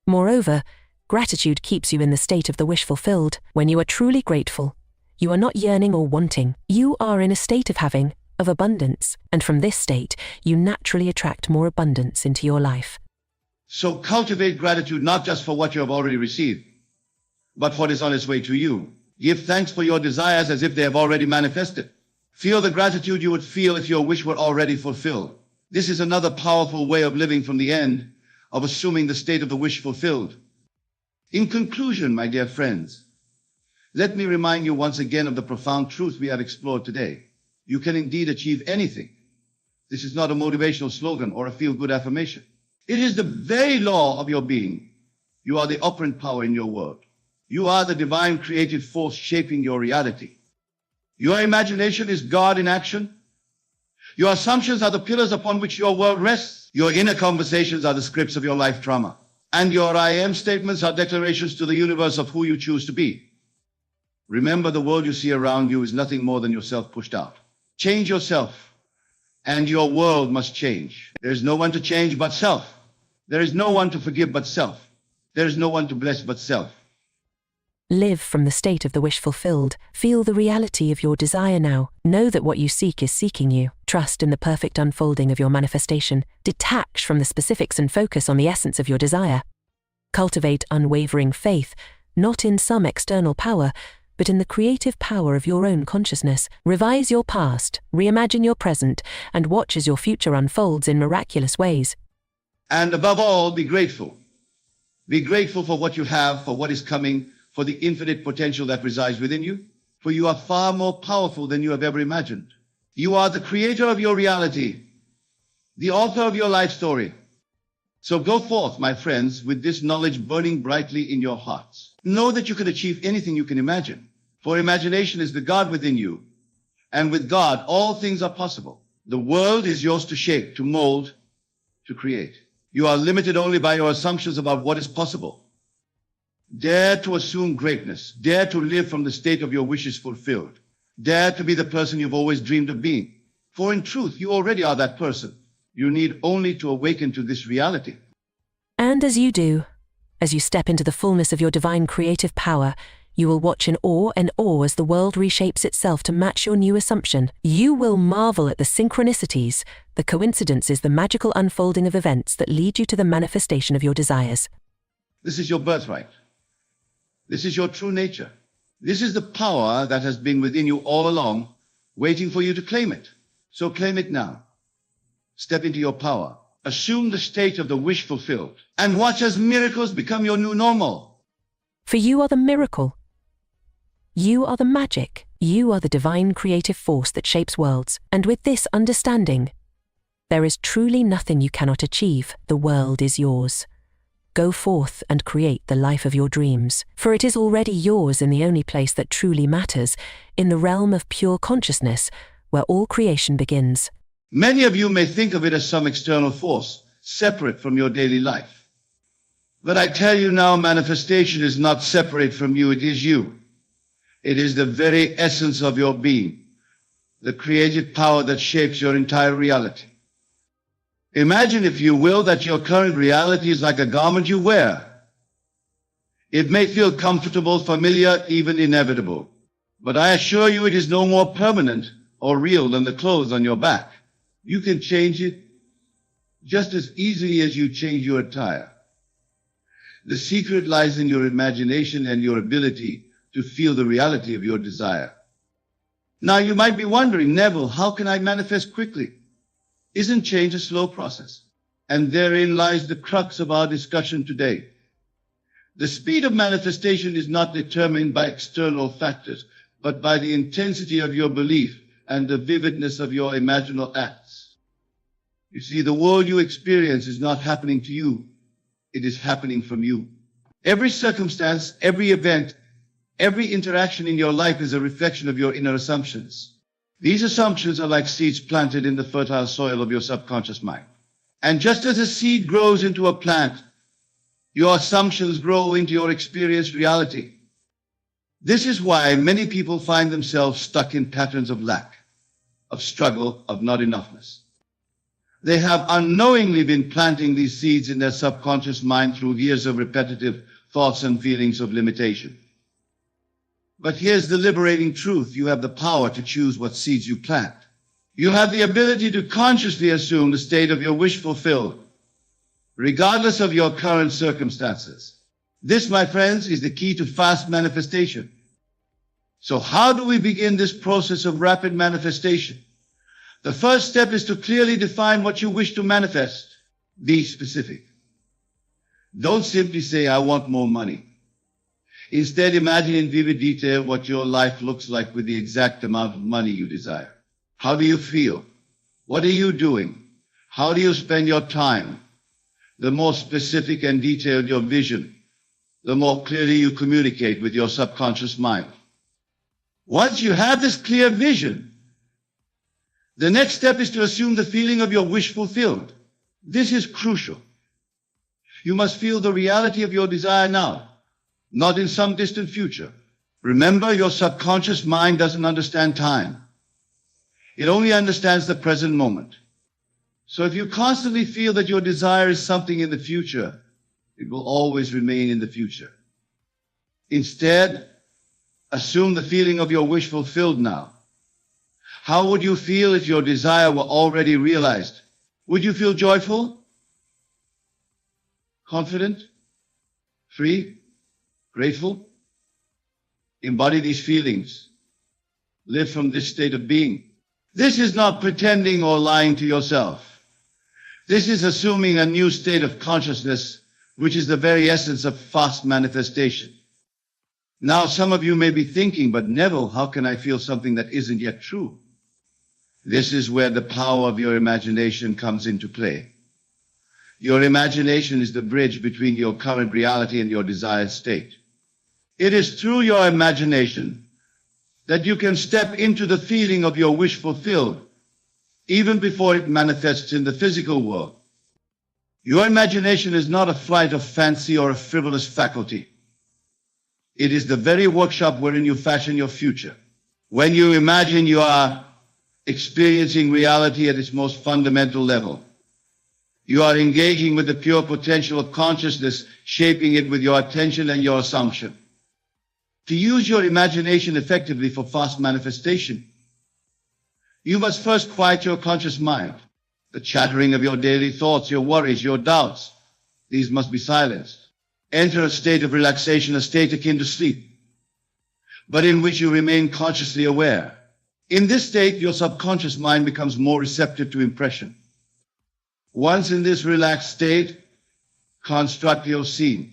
Moreover, gratitude keeps you in the state of the wish fulfilled. When you are truly grateful, you are not yearning or wanting. You are in a state of having, of abundance, and from this state, you naturally attract more abundance into your life. So cultivate gratitude not just for what you have already received, but for what is on its way to you. Give thanks for your desires as if they have already manifested. Feel the gratitude you would feel if your wish were already fulfilled. This is another powerful way of living from the end, of assuming the state of the wish fulfilled. In conclusion, my dear friends, let me remind you once again of the profound truth we have explored today. You can indeed achieve anything. This is not a motivational slogan or a feel-good affirmation. It is the very law of your being. You are the operant power in your world. You are the divine creative force shaping your reality. Your imagination is God in action. Your assumptions are the pillars upon which your world rests. Your inner conversations are the scripts of your life drama. And your I am statements are declarations to the universe of who you choose to be. Remember, the world you see around you is nothing more than yourself pushed out. Change yourself, and your world must change. There is no one to change but self. There is no one to forgive but self. There is no one to bless but self. Live from the state of the wish fulfilled. Feel the reality of your desire now. Know that what you seek is seeking you. Trust in the perfect unfolding of your manifestation. Detach from the specifics and focus on the essence of your desire. Cultivate unwavering faith, not in some external power, but in the creative power of your own consciousness. Revise your past, reimagine your present, and watch as your future unfolds in miraculous ways. And above all, be grateful. Be grateful for what you have, for what is coming, for the infinite potential that resides within you. For you are far more powerful than you have ever imagined. You are the creator of your reality, the author of your life story. So go forth, my friends, with this knowledge burning brightly in your hearts. Know that you can achieve anything you can imagine, for imagination is the God within you, and with God all things are possible. The world is yours to shape, to mold, to create. You are limited only by your assumptions about what is possible. Dare to assume greatness. Dare to live from the state of your wishes fulfilled. Dare to be the person you've always dreamed of being. For in truth, you already are that person. You need only to awaken to this reality. And as you do, as you step into the fullness of your divine creative power, you will watch in awe and awe as the world reshapes itself to match your new assumption. You will marvel at the synchronicities, the coincidences, the magical unfolding of events that lead you to the manifestation of your desires. This is your birthright. This is your true nature. This is the power that has been within you all along, waiting for you to claim it. So claim it now. Step into your power. Assume the state of the wish fulfilled. And watch as miracles become your new normal. For you are the miracle. You are the magic. You are the divine creative force that shapes worlds. And with this understanding, there is truly nothing you cannot achieve. The world is yours. Go forth and create the life of your dreams, for it is already yours in the only place that truly matters, in the realm of pure consciousness, where all creation begins. Many of you may think of it as some external force, separate from your daily life. But I tell you now, manifestation is not separate from you, it is you. It is the very essence of your being, the creative power that shapes your entire reality. Imagine, if you will, that your current reality is like a garment you wear. It may feel comfortable, familiar, even inevitable. But I assure you it is no more permanent or real than the clothes on your back. You can change it just as easily as you change your attire. The secret lies in your imagination and your ability to feel the reality of your desire. Now you might be wondering, Neville, how can I manifest quickly? Isn't change a slow process? And therein lies the crux of our discussion today. The speed of manifestation is not determined by external factors, but by the intensity of your belief and the vividness of your imaginal acts. You see, the world you experience is not happening to you. It is happening from you. Every circumstance, every event, every interaction in your life is a reflection of your inner assumptions. These assumptions are like seeds planted in the fertile soil of your subconscious mind. And just as a seed grows into a plant, your assumptions grow into your experienced reality. This is why many people find themselves stuck in patterns of lack, of struggle, of not enoughness. They have unknowingly been planting these seeds in their subconscious mind through years of repetitive thoughts and feelings of limitation. But here's the liberating truth. You have the power to choose what seeds you plant. You have the ability to consciously assume the state of your wish fulfilled, regardless of your current circumstances. This, my friends, is the key to fast manifestation. So how do we begin this process of rapid manifestation? The first step is to clearly define what you wish to manifest. Be specific. Don't simply say, I want more money. Instead, imagine in vivid detail what your life looks like with the exact amount of money you desire. How do you feel? What are you doing? How do you spend your time? The more specific and detailed your vision, the more clearly you communicate with your subconscious mind. Once you have this clear vision, the next step is to assume the feeling of your wish fulfilled. This is crucial. You must feel the reality of your desire now, not in some distant future. Remember, your subconscious mind doesn't understand time. It only understands the present moment. So if you constantly feel that your desire is something in the future, it will always remain in the future. Instead, assume the feeling of your wish fulfilled now. How would you feel if your desire were already realized? Would you feel joyful? Confident? Free? Grateful? Embody these feelings. Live from this state of being. This is not pretending or lying to yourself. This is assuming a new state of consciousness, which is the very essence of fast manifestation. Now, some of you may be thinking, but Neville, how can I feel something that isn't yet true? This is where the power of your imagination comes into play. Your imagination is the bridge between your current reality and your desired state. It is through your imagination that you can step into the feeling of your wish fulfilled, even before it manifests in the physical world. Your imagination is not a flight of fancy or a frivolous faculty. It is the very workshop wherein you fashion your future. When you imagine, you are experiencing reality at its most fundamental level. You are engaging with the pure potential of consciousness, shaping it with your attention and your assumption. To use your imagination effectively for fast manifestation, you must first quiet your conscious mind. The chattering of your daily thoughts, your worries, your doubts, these must be silenced. Enter a state of relaxation, a state akin to sleep, but in which you remain consciously aware. In this state, your subconscious mind becomes more receptive to impression. Once in this relaxed state, construct your scene.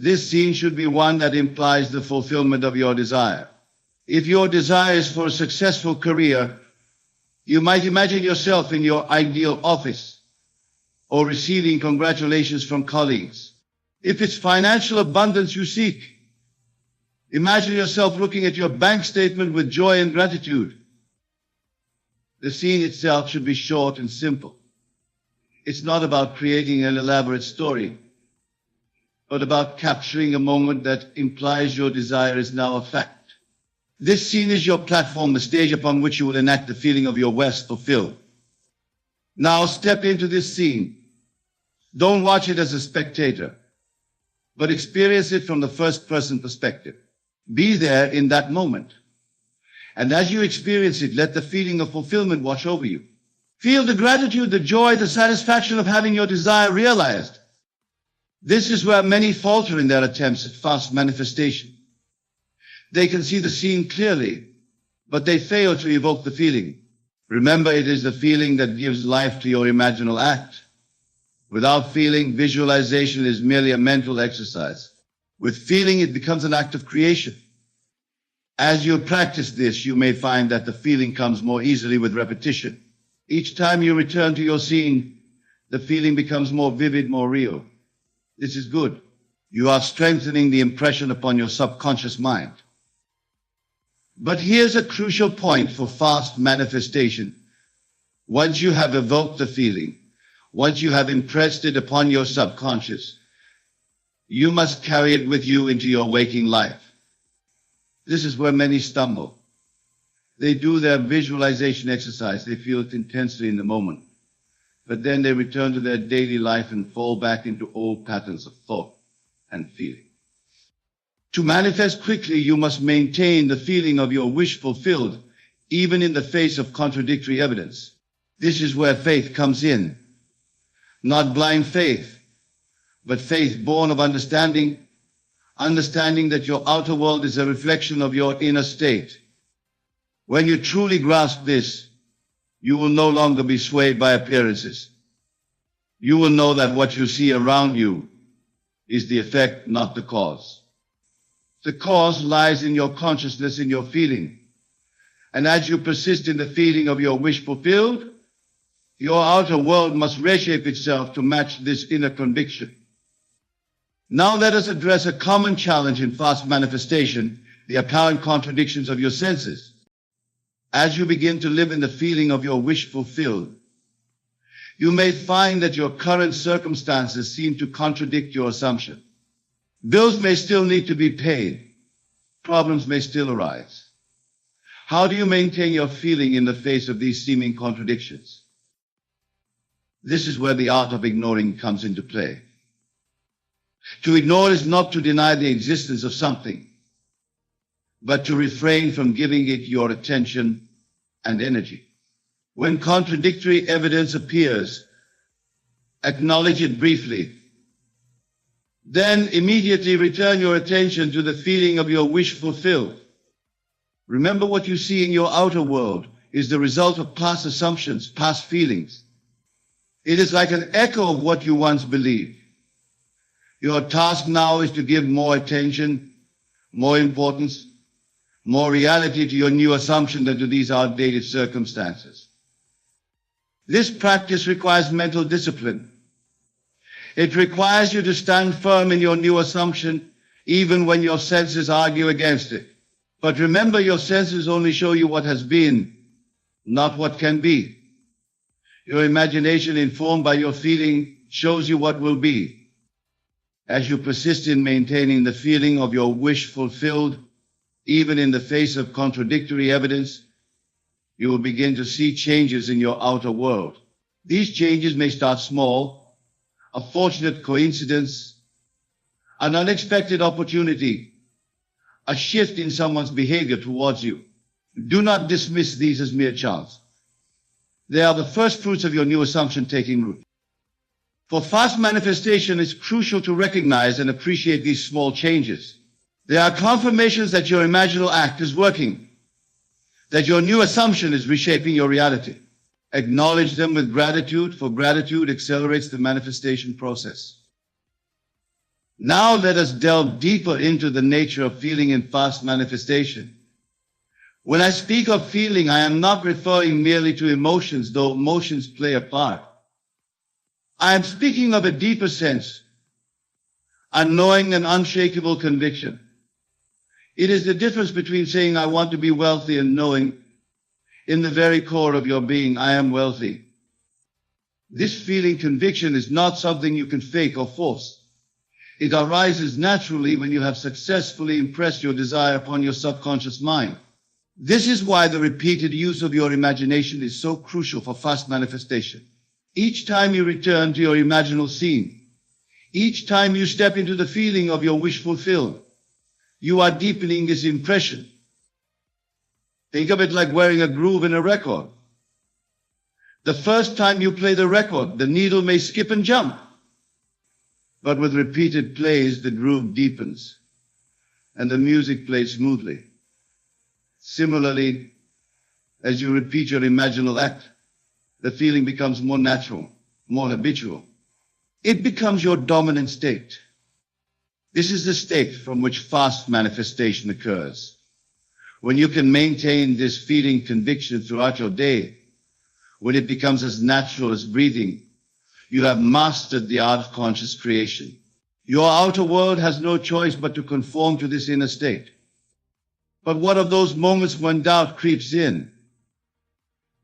This scene should be one that implies the fulfillment of your desire. If your desire is for a successful career, you might imagine yourself in your ideal office or receiving congratulations from colleagues. If it's financial abundance you seek, imagine yourself looking at your bank statement with joy and gratitude. The scene itself should be short and simple. It's not about creating an elaborate story, but about capturing a moment that implies your desire is now a fact. This scene is your platform, the stage upon which you will enact the feeling of your wish fulfilled. Now step into this scene. Don't watch it as a spectator, but experience it from the first-person perspective. Be there in that moment. And as you experience it, let the feeling of fulfillment wash over you. Feel the gratitude, the joy, the satisfaction of having your desire realized. This is where many falter in their attempts at fast manifestation. They can see the scene clearly, but they fail to evoke the feeling. Remember, it is the feeling that gives life to your imaginal act. Without feeling, visualization is merely a mental exercise. With feeling, it becomes an act of creation. As you practice this, you may find that the feeling comes more easily with repetition. Each time you return to your scene, the feeling becomes more vivid, more real. This is good. You are strengthening the impression upon your subconscious mind. But here's a crucial point for fast manifestation. Once you have evoked the feeling, once you have impressed it upon your subconscious, you must carry it with you into your waking life. This is where many stumble. They do their visualization exercise, they feel it intensely in the moment, but then they return to their daily life and fall back into old patterns of thought and feeling. To manifest quickly, you must maintain the feeling of your wish fulfilled, even in the face of contradictory evidence. This is where faith comes in. Not blind faith, but faith born of understanding that your outer world is a reflection of your inner state. When you truly grasp this, you will no longer be swayed by appearances. You will know that what you see around you is the effect, not the cause. The cause lies in your consciousness, in your feeling. And as you persist in the feeling of your wish fulfilled, your outer world must reshape itself to match this inner conviction. Now let us address a common challenge in fast manifestation, the apparent contradictions of your senses. As you begin to live in the feeling of your wish fulfilled, you may find that your current circumstances seem to contradict your assumption. Bills may still need to be paid. Problems may still arise. How do you maintain your feeling in the face of these seeming contradictions? This is where the art of ignoring comes into play. To ignore is not to deny the existence of something, but to refrain from giving it your attention and energy. When contradictory evidence appears, acknowledge it briefly. Then immediately return your attention to the feeling of your wish fulfilled. Remember, what you see in your outer world is the result of past assumptions, past feelings. It is like an echo of what you once believed. Your task now is to give more attention, more importance, more reality to your new assumption than to these outdated circumstances. This practice requires mental discipline. It requires you to stand firm in your new assumption, even when your senses argue against it. But remember, your senses only show you what has been, not what can be. Your imagination, informed by your feeling, shows you what will be. As you persist in maintaining the feeling of your wish fulfilled, even in the face of contradictory evidence, you will begin to see changes in your outer world. These changes may start small, a fortunate coincidence, an unexpected opportunity, a shift in someone's behavior towards you. Do not dismiss these as mere chance. They are the first fruits of your new assumption taking root. For fast manifestation, it's crucial to recognize and appreciate these small changes. They are confirmations that your imaginal act is working, that your new assumption is reshaping your reality. Acknowledge them with gratitude, for gratitude accelerates the manifestation process. Now let us delve deeper into the nature of feeling in fast manifestation. When I speak of feeling, I am not referring merely to emotions, though emotions play a part. I am speaking of a deeper sense, a knowing and unshakable conviction. It is the difference between saying I want to be wealthy and knowing in the very core of your being, I am wealthy. This feeling conviction is not something you can fake or force. It arises naturally when you have successfully impressed your desire upon your subconscious mind. This is why the repeated use of your imagination is so crucial for fast manifestation. Each time you return to your imaginal scene, each time you step into the feeling of your wish fulfilled, you are deepening this impression. Think of it like wearing a groove in a record. The first time you play the record, the needle may skip and jump. But with repeated plays, the groove deepens and the music plays smoothly. Similarly, as you repeat your imaginal act, the feeling becomes more natural, more habitual. It becomes your dominant state. This is the state from which fast manifestation occurs. When you can maintain this feeling conviction throughout your day, when it becomes as natural as breathing, you have mastered the art of conscious creation. Your outer world has no choice but to conform to this inner state. But what of those moments when doubt creeps in?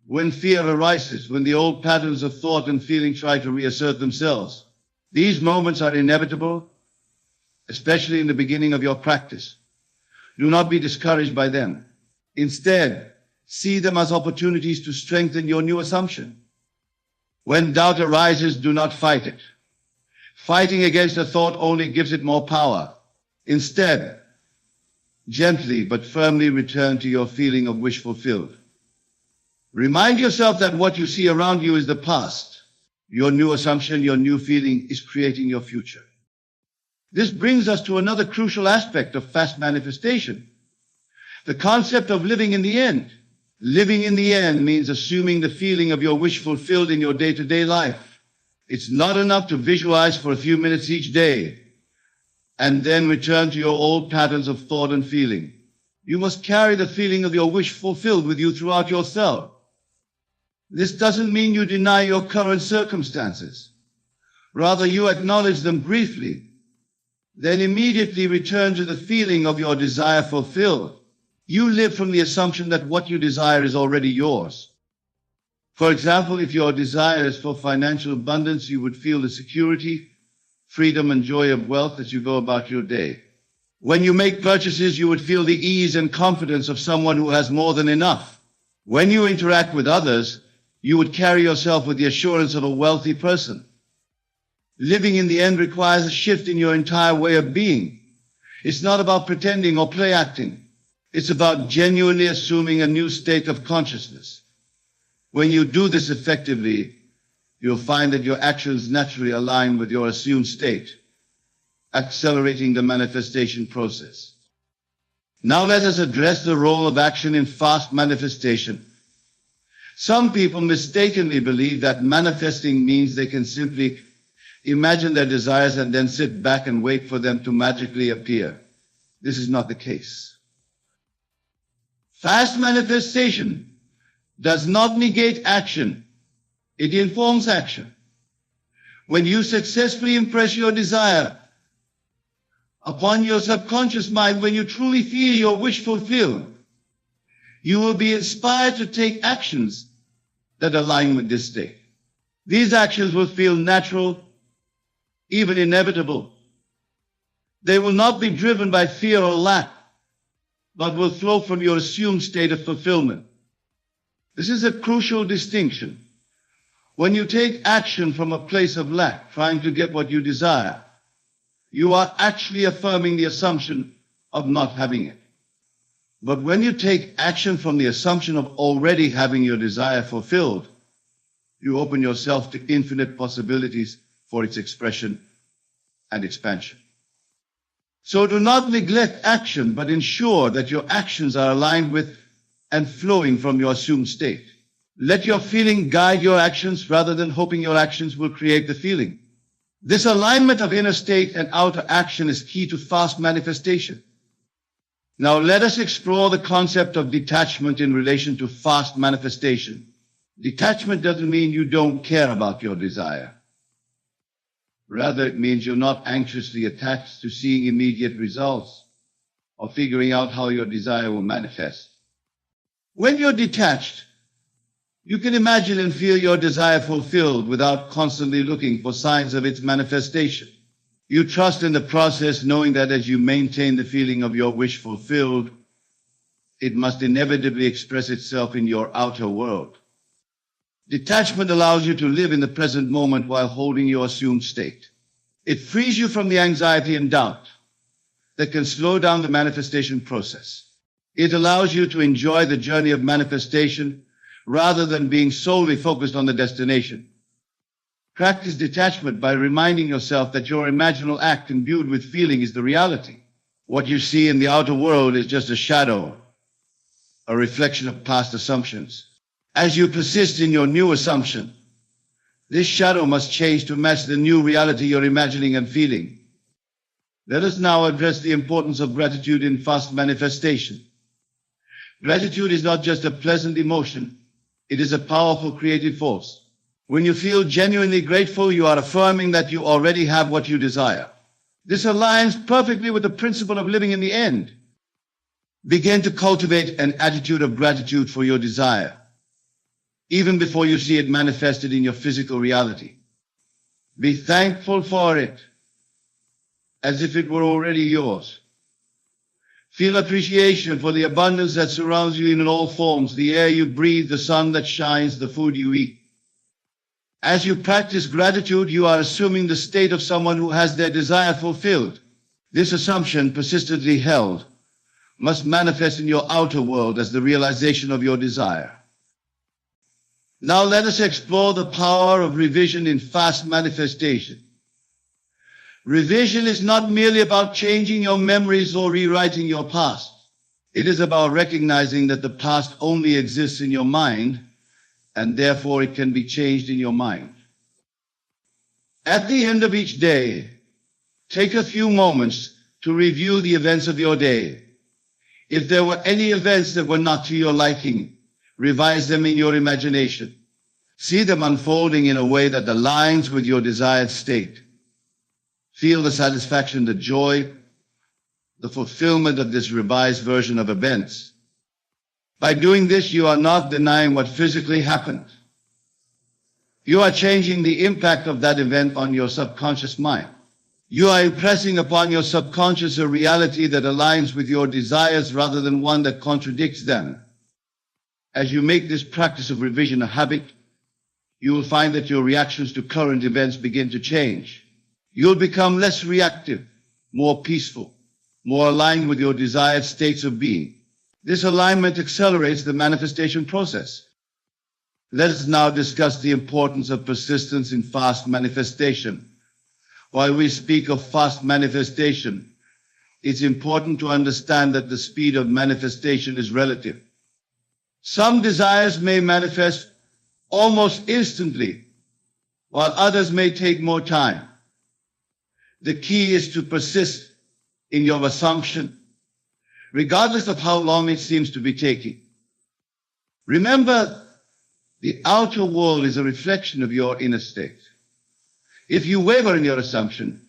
When fear arises, when the old patterns of thought and feeling try to reassert themselves? These moments are inevitable, especially in the beginning of your practice. Do not be discouraged by them. Instead, see them as opportunities to strengthen your new assumption. When doubt arises, do not fight it. Fighting against a thought only gives it more power. Instead, gently but firmly return to your feeling of wish fulfilled. Remind yourself that what you see around you is the past. Your new assumption, your new feeling is creating your future. This brings us to another crucial aspect of fast manifestation, the concept of living in the end. Living in the end means assuming the feeling of your wish fulfilled in your day-to-day life. It's not enough to visualize for a few minutes each day and then return to your old patterns of thought and feeling. You must carry the feeling of your wish fulfilled with you throughout yourself. This doesn't mean you deny your current circumstances. Rather, you acknowledge them briefly, then immediately return to the feeling of your desire fulfilled. You live from the assumption that what you desire is already yours. For example, if your desire is for financial abundance, you would feel the security, freedom, and joy of wealth as you go about your day. When you make purchases, you would feel the ease and confidence of someone who has more than enough. When you interact with others, you would carry yourself with the assurance of a wealthy person. Living in the end requires a shift in your entire way of being. It's not about pretending or play acting. It's about genuinely assuming a new state of consciousness. When you do this effectively, you'll find that your actions naturally align with your assumed state, accelerating the manifestation process. Now let us address the role of action in fast manifestation. Some people mistakenly believe that manifesting means they can simply imagine their desires and then sit back and wait for them to magically appear. This is not the case. Fast manifestation does not negate action. It informs action. When you successfully impress your desire upon your subconscious mind, when you truly feel your wish fulfilled, you will be inspired to take actions that align with this state. These actions will feel natural, even inevitable. They will not be driven by fear or lack, but will flow from your assumed state of fulfillment. This is a crucial distinction. When you take action from a place of lack, trying to get what you desire, you are actually affirming the assumption of not having it. But when you take action from the assumption of already having your desire fulfilled, you open yourself to infinite possibilities for its expression and expansion. So do not neglect action, but ensure that your actions are aligned with and flowing from your assumed state. Let your feeling guide your actions rather than hoping your actions will create the feeling. This alignment of inner state and outer action is key to fast manifestation. Now let us explore the concept of detachment in relation to fast manifestation. Detachment doesn't mean you don't care about your desire. Rather, it means you're not anxiously attached to seeing immediate results or figuring out how your desire will manifest. When you're detached, you can imagine and feel your desire fulfilled without constantly looking for signs of its manifestation. You trust in the process, knowing that as you maintain the feeling of your wish fulfilled, it must inevitably express itself in your outer world. Detachment allows you to live in the present moment while holding your assumed state. It frees you from the anxiety and doubt that can slow down the manifestation process. It allows you to enjoy the journey of manifestation rather than being solely focused on the destination. Practice detachment by reminding yourself that your imaginal act imbued with feeling is the reality. What you see in the outer world is just a shadow, a reflection of past assumptions. As you persist in your new assumption, this shadow must change to match the new reality you're imagining and feeling. Let us now address the importance of gratitude in fast manifestation. Gratitude is not just a pleasant emotion, it is a powerful creative force. When you feel genuinely grateful, you are affirming that you already have what you desire. This aligns perfectly with the principle of living in the end. Begin to cultivate an attitude of gratitude for your desire, even before you see it manifested in your physical reality. Be thankful for it, as if it were already yours. Feel appreciation for the abundance that surrounds you in all forms, the air you breathe, the sun that shines, the food you eat. As you practice gratitude, you are assuming the state of someone who has their desire fulfilled. This assumption, persistently held, must manifest in your outer world as the realization of your desire. Now let us explore the power of revision in fast manifestation. Revision is not merely about changing your memories or rewriting your past. It is about recognizing that the past only exists in your mind, and therefore it can be changed in your mind. At the end of each day, take a few moments to review the events of your day. If there were any events that were not to your liking, revise them in your imagination. See them unfolding in a way that aligns with your desired state. Feel the satisfaction, the joy, the fulfillment of this revised version of events. By doing this, you are not denying what physically happened. You are changing the impact of that event on your subconscious mind. You are impressing upon your subconscious a reality that aligns with your desires rather than one that contradicts them. As you make this practice of revision a habit, you will find that your reactions to current events begin to change. You'll become less reactive, more peaceful, more aligned with your desired states of being. This alignment accelerates the manifestation process. Let us now discuss the importance of persistence in fast manifestation. While we speak of fast manifestation, it's important to understand that the speed of manifestation is relative. Some desires may manifest almost instantly, while others may take more time. The key is to persist in your assumption, regardless of how long it seems to be taking. Remember, the outer world is a reflection of your inner state. If you waver in your assumption,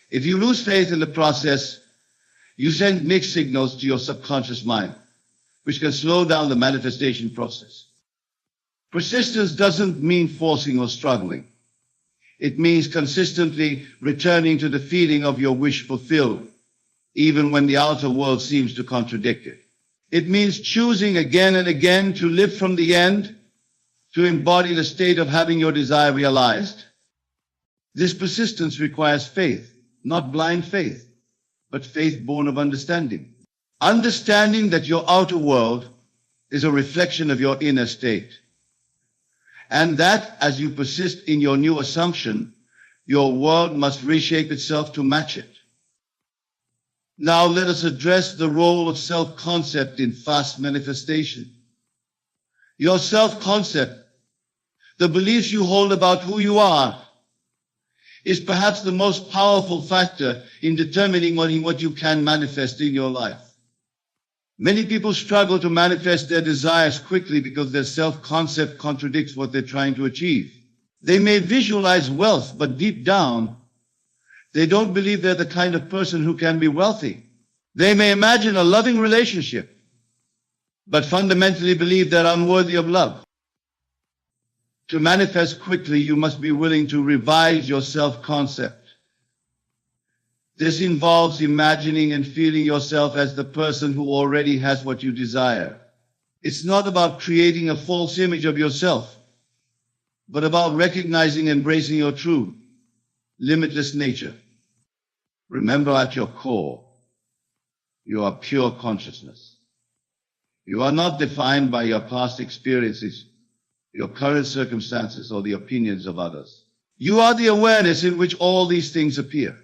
if you lose faith in the process, you send mixed signals to your subconscious mind, which can slow down the manifestation process. Persistence doesn't mean forcing or struggling. It means consistently returning to the feeling of your wish fulfilled, even when the outer world seems to contradict it. It means choosing again and again to live from the end, to embody the state of having your desire realized. This persistence requires faith, not blind faith, but faith born of understanding. Understanding that your outer world is a reflection of your inner state. And that as you persist in your new assumption, your world must reshape itself to match it. Now let us address the role of self-concept in fast manifestation. Your self-concept, the beliefs you hold about who you are, is perhaps the most powerful factor in determining what you can manifest in your life. Many people struggle to manifest their desires quickly because their self-concept contradicts what they're trying to achieve. They may visualize wealth, but deep down, they don't believe they're the kind of person who can be wealthy. They may imagine a loving relationship, but fundamentally believe they're unworthy of love. To manifest quickly, you must be willing to revise your self-concept. This involves imagining and feeling yourself as the person who already has what you desire. It's not about creating a false image of yourself, but about recognizing and embracing your true, limitless nature. Remember, at your core, you are pure consciousness. You are not defined by your past experiences, your current circumstances, or the opinions of others. You are the awareness in which all these things appear.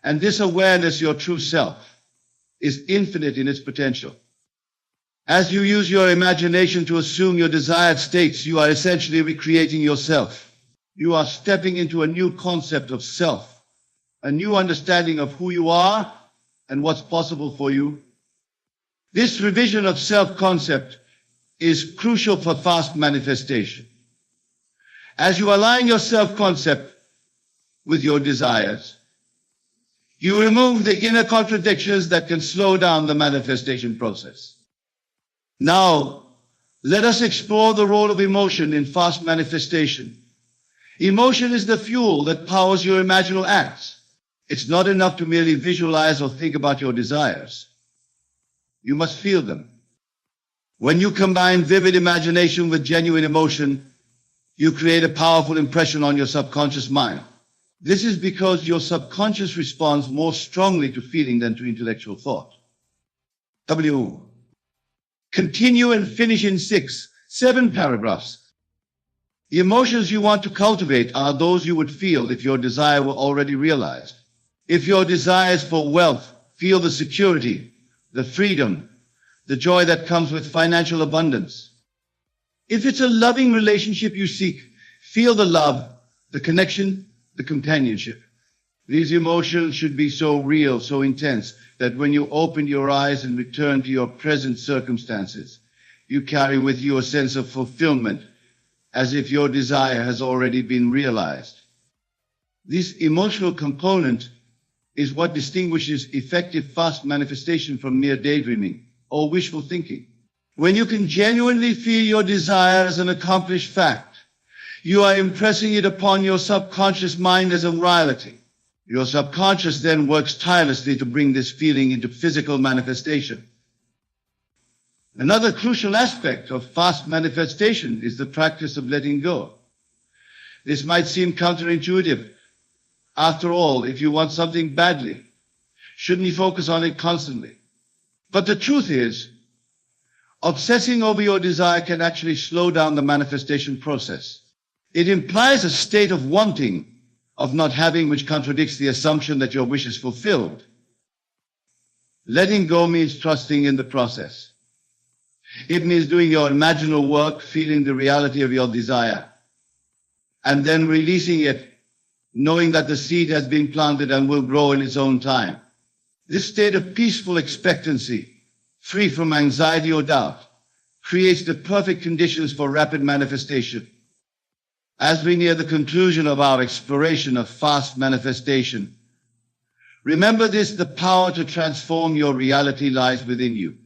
And this awareness, your true self, is infinite in its potential. As you use your imagination to assume your desired states, you are essentially recreating yourself. You are stepping into a new concept of self, a new understanding of who you are and what's possible for you. This revision of self-concept is crucial for fast manifestation. As you align your self-concept with your desires, you remove the inner contradictions that can slow down the manifestation process. Now, let us explore the role of emotion in fast manifestation. Emotion is the fuel that powers your imaginal acts. It's not enough to merely visualize or think about your desires. You must feel them. When you combine vivid imagination with genuine emotion, you create a powerful impression on your subconscious mind. This is because your subconscious responds more strongly to feeling than to intellectual thought. W. Continue and finish in 7 paragraphs. The emotions you want to cultivate are those you would feel if your desire were already realized. If your desire is for wealth, feel the security, the freedom, the joy that comes with financial abundance. If it's a loving relationship you seek, feel the love, the connection, the companionship. These emotions should be so real, so intense, that when you open your eyes and return to your present circumstances, you carry with you a sense of fulfillment, as if your desire has already been realized. This emotional component is what distinguishes effective fast manifestation from mere daydreaming or wishful thinking. When you can genuinely feel your desire as an accomplished fact, you are impressing it upon your subconscious mind as a reality. Your subconscious then works tirelessly to bring this feeling into physical manifestation. Another crucial aspect of fast manifestation is the practice of letting go. This might seem counterintuitive. After all, if you want something badly, shouldn't you focus on it constantly? But the truth is, obsessing over your desire can actually slow down the manifestation process. It implies a state of wanting, of not having, which contradicts the assumption that your wish is fulfilled. Letting go means trusting in the process. It means doing your imaginal work, feeling the reality of your desire, and then releasing it, knowing that the seed has been planted and will grow in its own time. This state of peaceful expectancy, free from anxiety or doubt, creates the perfect conditions for rapid manifestation. As we near the conclusion of our exploration of fast manifestation, remember this: the power to transform your reality lies within you.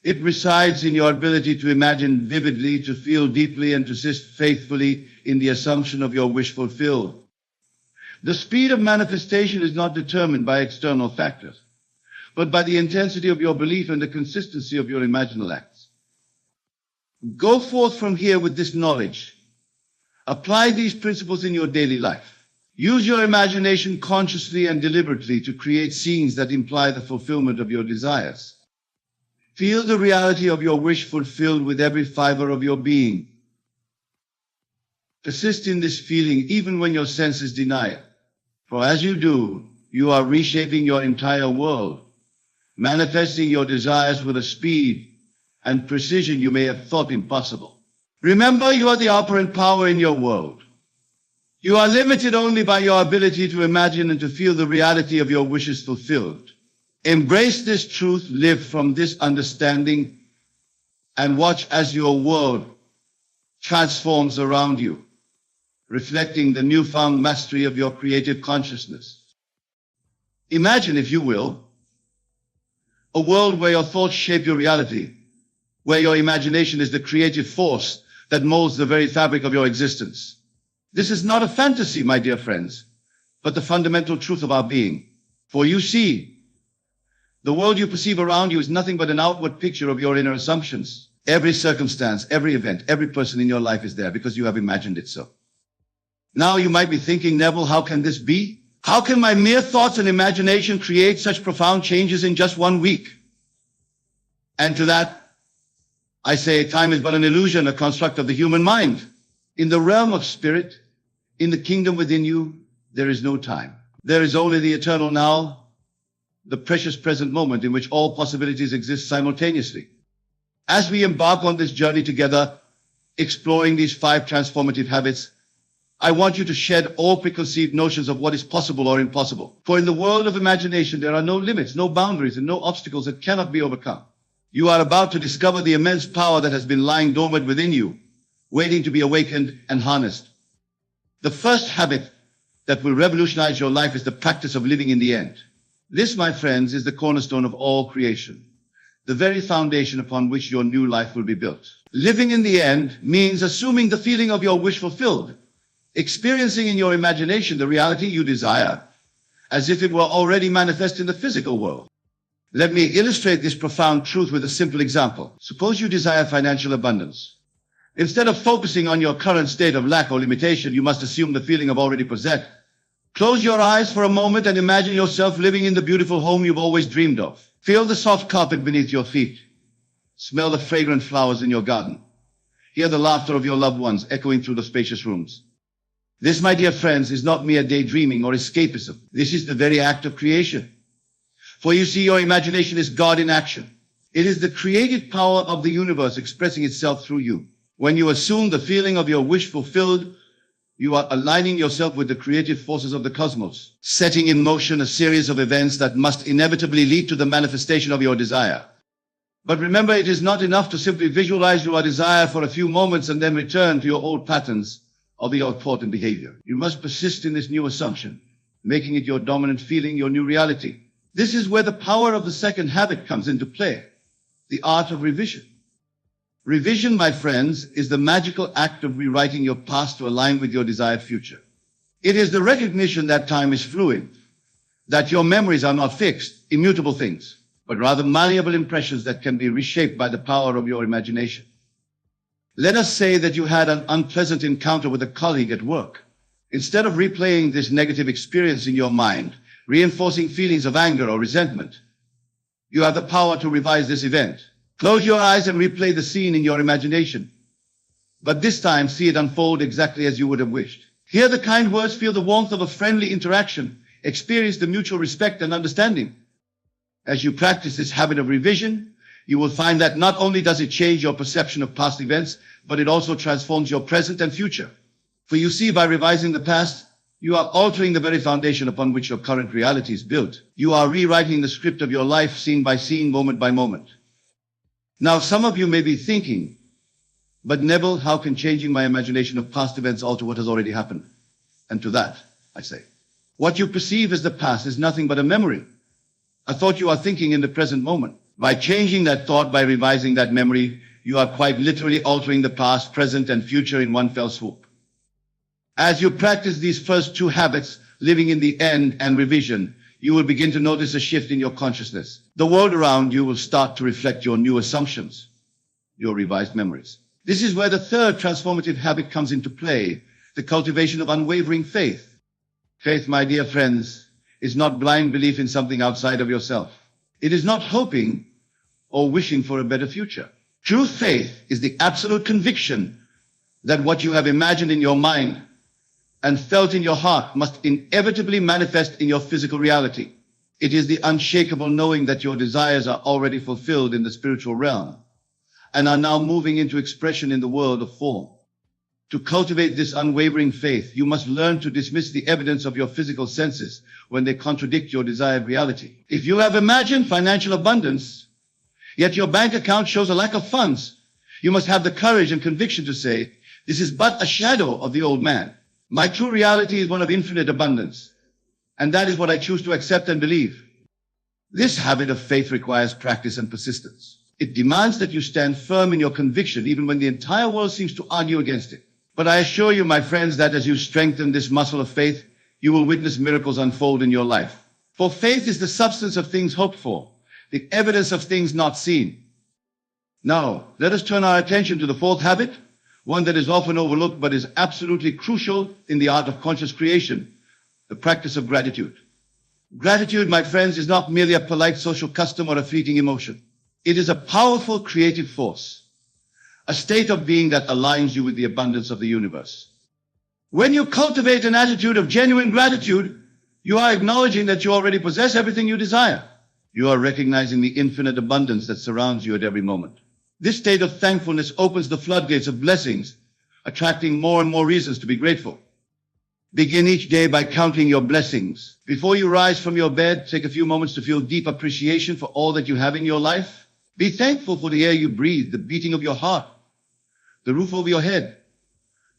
It resides in your ability to imagine vividly, to feel deeply, and to persist faithfully in the assumption of your wish fulfilled. The speed of manifestation is not determined by external factors, but by the intensity of your belief and the consistency of your imaginal acts. Go forth from here with this knowledge. Apply these principles in your daily life. Use your imagination consciously and deliberately to create scenes that imply the fulfillment of your desires. Feel the reality of your wish fulfilled with every fiber of your being. Persist in this feeling even when your senses deny it. For as you do, you are reshaping your entire world, manifesting your desires with a speed and precision you may have thought impossible. Remember, you are the operant power in your world. You are limited only by your ability to imagine and to feel the reality of your wishes fulfilled. Embrace this truth, live from this understanding, and watch as your world transforms around you, reflecting the newfound mastery of your creative consciousness. Imagine, if you will, a world where your thoughts shape your reality, where your imagination is the creative force that molds the very fabric of your existence. This is not a fantasy, my dear friends, but the fundamental truth of our being. For you see, the world you perceive around you is nothing but an outward picture of your inner assumptions. Every circumstance, every event, every person in your life is there because you have imagined it so. Now you might be thinking, Neville, how can this be? How can my mere thoughts and imagination create such profound changes in just 1 week? And to that, I say time is but an illusion, a construct of the human mind. In the realm of spirit, in the kingdom within you, there is no time. There is only the eternal now, the precious present moment in which all possibilities exist simultaneously. As we embark on this journey together, exploring these 5 transformative habits, I want you to shed all preconceived notions of what is possible or impossible. For in the world of imagination, there are no limits, no boundaries, and no obstacles that cannot be overcome. You are about to discover the immense power that has been lying dormant within you, waiting to be awakened and harnessed. The first habit that will revolutionize your life is the practice of living in the end. This, my friends, is the cornerstone of all creation, the very foundation upon which your new life will be built. Living in the end means assuming the feeling of your wish fulfilled, experiencing in your imagination the reality you desire, as if it were already manifest in the physical world. Let me illustrate this profound truth with a simple example. Suppose you desire financial abundance. Instead of focusing on your current state of lack or limitation, you must assume the feeling of already possessed. Close your eyes for a moment and imagine yourself living in the beautiful home you've always dreamed of. Feel the soft carpet beneath your feet. Smell the fragrant flowers in your garden. Hear the laughter of your loved ones echoing through the spacious rooms. This, my dear friends, is not mere daydreaming or escapism. This is the very act of creation. For you see, your imagination is God in action. It is the creative power of the universe expressing itself through you. When you assume the feeling of your wish fulfilled, you are aligning yourself with the creative forces of the cosmos, setting in motion a series of events that must inevitably lead to the manifestation of your desire. But remember, it is not enough to simply visualize your desire for a few moments and then return to your old patterns of your thought and behavior. You must persist in this new assumption, making it your dominant feeling, your new reality. This is where the power of the second habit comes into play, the art of revision. Revision, my friends, is the magical act of rewriting your past to align with your desired future. It is the recognition that time is fluid, that your memories are not fixed, immutable things, but rather malleable impressions that can be reshaped by the power of your imagination. Let us say that you had an unpleasant encounter with a colleague at work. Instead of replaying this negative experience in your mind, reinforcing feelings of anger or resentment, you have the power to revise this event. Close your eyes and replay the scene in your imagination. But this time, see it unfold exactly as you would have wished. Hear the kind words, feel the warmth of a friendly interaction, experience the mutual respect and understanding. As you practice this habit of revision, you will find that not only does it change your perception of past events, but it also transforms your present and future. For you see, by revising the past, you are altering the very foundation upon which your current reality is built. You are rewriting the script of your life, scene by scene, moment by moment. Now, some of you may be thinking, But Neville, how can changing my imagination of past events alter what has already happened? And to that, I say, what you perceive as the past is nothing but a memory, a thought you are thinking in the present moment. By changing that thought, by revising that memory, you are quite literally altering the past, present, and future in one fell swoop. As you practice these first two habits, living in the end and revision, you will begin to notice a shift in your consciousness. The world around you will start to reflect your new assumptions, your revised memories. This is where the third transformative habit comes into play, the cultivation of unwavering faith. Faith, my dear friends, is not blind belief in something outside of yourself. It is not hoping or wishing for a better future. True faith is the absolute conviction that what you have imagined in your mind and felt in your heart must inevitably manifest in your physical reality. It is the unshakable knowing that your desires are already fulfilled in the spiritual realm and are now moving into expression in the world of form. To cultivate this unwavering faith, you must learn to dismiss the evidence of your physical senses when they contradict your desired reality. If you have imagined financial abundance, yet your bank account shows a lack of funds, you must have the courage and conviction to say, this is but a shadow of the old man. My true reality is one of infinite abundance, and that is what I choose to accept and believe. This habit of faith requires practice and persistence. It demands that you stand firm in your conviction even when the entire world seems to argue against it. But I assure you, my friends, that as you strengthen this muscle of faith, you will witness miracles unfold in your life. For faith is the substance of things hoped for, the evidence of things not seen. Now, let us turn our attention to the fourth habit, one that is often overlooked but is absolutely crucial in the art of conscious creation, the practice of gratitude. Gratitude, my friends, is not merely a polite social custom or a fleeting emotion. It is a powerful creative force, a state of being that aligns you with the abundance of the universe. When you cultivate an attitude of genuine gratitude, you are acknowledging that you already possess everything you desire. You are recognizing the infinite abundance that surrounds you at every moment. This state of thankfulness opens the floodgates of blessings, attracting more and more reasons to be grateful. Begin each day by counting your blessings. Before you rise from your bed, take a few moments to feel deep appreciation for all that you have in your life. Be thankful for the air you breathe, the beating of your heart, the roof over your head,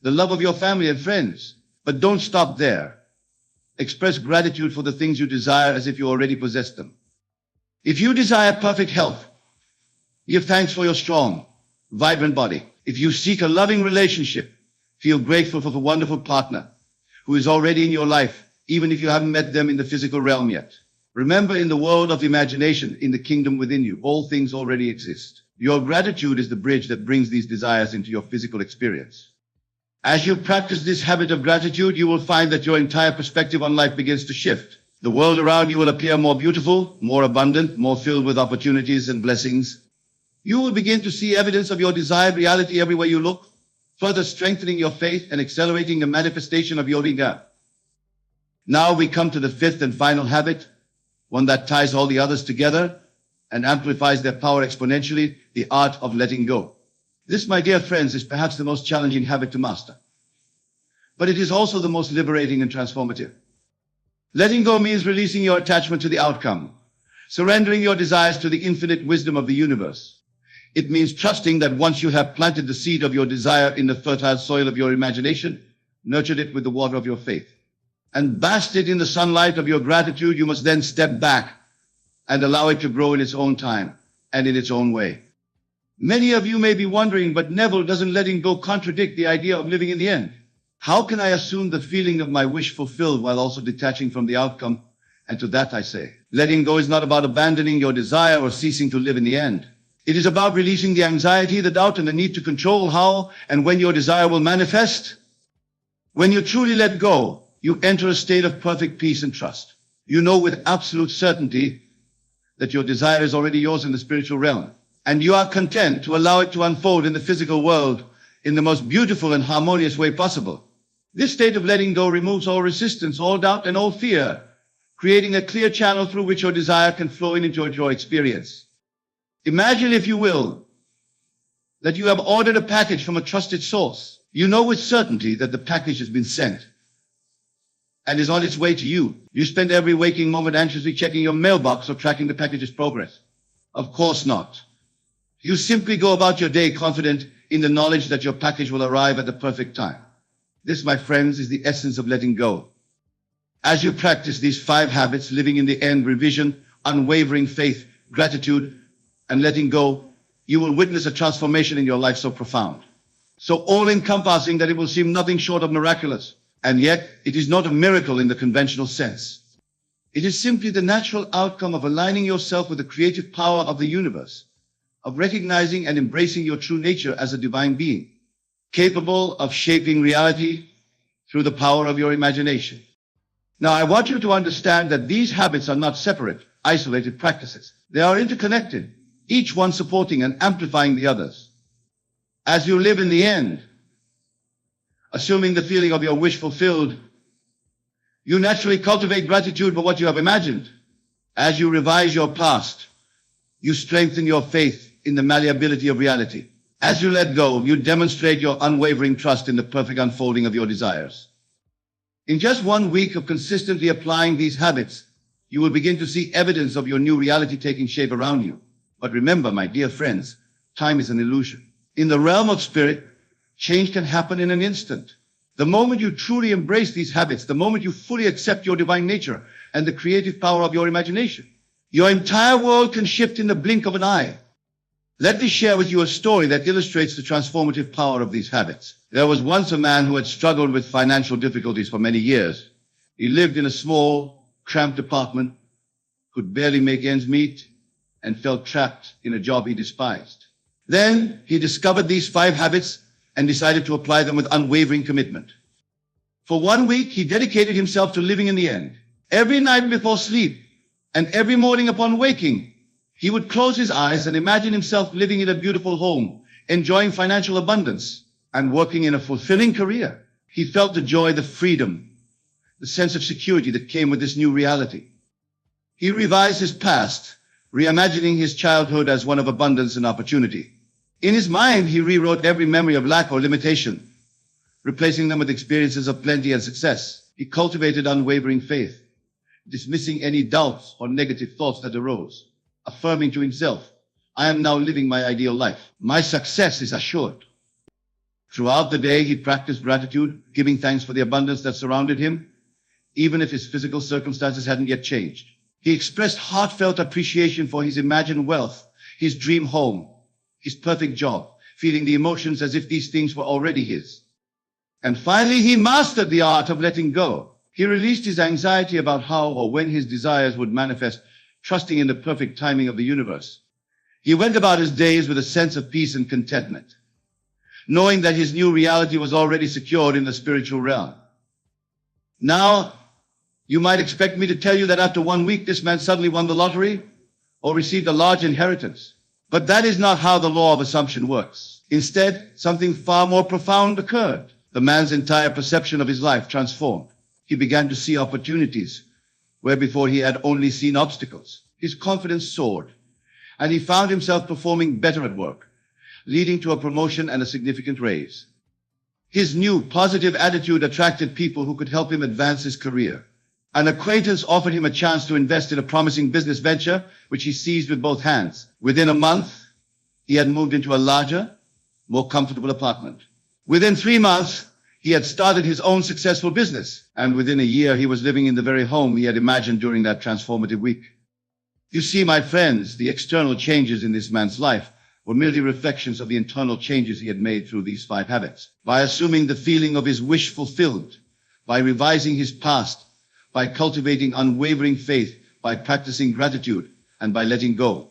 the love of your family and friends. But don't stop there. Express gratitude for the things you desire as if you already possess them. If you desire perfect health, give thanks for your strong, vibrant body. If you seek a loving relationship, feel grateful for the wonderful partner who is already in your life, even if you haven't met them in the physical realm yet. Remember, in the world of imagination, in the kingdom within you, all things already exist. Your gratitude is the bridge that brings these desires into your physical experience. As you practice this habit of gratitude, you will find that your entire perspective on life begins to shift. The world around you will appear more beautiful, more abundant, more filled with opportunities and blessings. You will begin to see evidence of your desired reality everywhere you look, further strengthening your faith and accelerating the manifestation of your Liga. Now we come to the fifth and final habit, one that ties all the others together and amplifies their power exponentially, the art of letting go. This, my dear friends, is perhaps the most challenging habit to master. But it is also the most liberating and transformative. Letting go means releasing your attachment to the outcome, surrendering your desires to the infinite wisdom of the universe. It means trusting that once you have planted the seed of your desire in the fertile soil of your imagination, nurtured it with the water of your faith, and bathed it in the sunlight of your gratitude, you must then step back and allow it to grow in its own time and in its own way. Many of you may be wondering, but Neville, doesn't letting go contradict the idea of living in the end? How can I assume the feeling of my wish fulfilled while also detaching from the outcome? And to that I say, letting go is not about abandoning your desire or ceasing to live in the end. It is about releasing the anxiety, the doubt, and the need to control how and when your desire will manifest. When you truly let go, you enter a state of perfect peace and trust. You know with absolute certainty that your desire is already yours in the spiritual realm, and you are content to allow it to unfold in the physical world in the most beautiful and harmonious way possible. This state of letting go removes all resistance, all doubt, and all fear, creating a clear channel through which your desire can flow into your experience. Imagine, if you will, that you have ordered a package from a trusted source. You know with certainty that the package has been sent and is on its way to you. You spend every waking moment anxiously checking your mailbox or tracking the package's progress. Of course not. You simply go about your day confident in the knowledge that your package will arrive at the perfect time. This, my friends, is the essence of letting go. As you practice these 5 habits, living in the end, revision, unwavering faith, gratitude, and letting go, you will witness a transformation in your life so profound, so all-encompassing that it will seem nothing short of miraculous. And yet, it is not a miracle in the conventional sense. It is simply the natural outcome of aligning yourself with the creative power of the universe, of recognizing and embracing your true nature as a divine being, capable of shaping reality through the power of your imagination. Now, I want you to understand that these habits are not separate, isolated practices. They are interconnected, each one supporting and amplifying the others. As you live in the end, assuming the feeling of your wish fulfilled, you naturally cultivate gratitude for what you have imagined. As you revise your past, you strengthen your faith in the malleability of reality. As you let go, you demonstrate your unwavering trust in the perfect unfolding of your desires. In just 1 week of consistently applying these habits, you will begin to see evidence of your new reality taking shape around you. But remember, my dear friends, time is an illusion. In the realm of spirit, change can happen in an instant. The moment you truly embrace these habits, the moment you fully accept your divine nature and the creative power of your imagination, your entire world can shift in the blink of an eye. Let me share with you a story that illustrates the transformative power of these habits. There was once a man who had struggled with financial difficulties for many years. He lived in a small, cramped apartment, could barely make ends meet, and felt trapped in a job he despised. Then he discovered these 5 habits and decided to apply them with unwavering commitment. For 1 week, he dedicated himself to living in the end. Every night before sleep and every morning upon waking, he would close his eyes and imagine himself living in a beautiful home, enjoying financial abundance, and working in a fulfilling career. He felt the joy, the freedom, the sense of security that came with this new reality. He revised his past, reimagining his childhood as one of abundance and opportunity. In his mind, he rewrote every memory of lack or limitation, replacing them with experiences of plenty and success. He cultivated unwavering faith, dismissing any doubts or negative thoughts that arose, affirming to himself, I am now living my ideal life. My success is assured. Throughout the day, he practiced gratitude, giving thanks for the abundance that surrounded him, even if his physical circumstances hadn't yet changed. He expressed heartfelt appreciation for his imagined wealth, his dream home, his perfect job, feeling the emotions as if these things were already his. And finally, he mastered the art of letting go. He released his anxiety about how or when his desires would manifest, trusting in the perfect timing of the universe. He went about his days with a sense of peace and contentment, knowing that his new reality was already secured in the spiritual realm. Now, you might expect me to tell you that after 1 week, this man suddenly won the lottery or received a large inheritance. But that is not how the law of assumption works. Instead, something far more profound occurred. The man's entire perception of his life transformed. He began to see opportunities where before he had only seen obstacles. His confidence soared, and he found himself performing better at work, leading to a promotion and a significant raise. His new positive attitude attracted people who could help him advance his career. An acquaintance offered him a chance to invest in a promising business venture, which he seized with both hands. Within a month, he had moved into a larger, more comfortable apartment. Within 3 months, he had started his own successful business. And within a year, he was living in the very home he had imagined during that transformative week. You see, my friends, the external changes in this man's life were merely reflections of the internal changes he had made through these 5 habits. By assuming the feeling of his wish fulfilled, by revising his past, by cultivating unwavering faith, by practicing gratitude, and by letting go,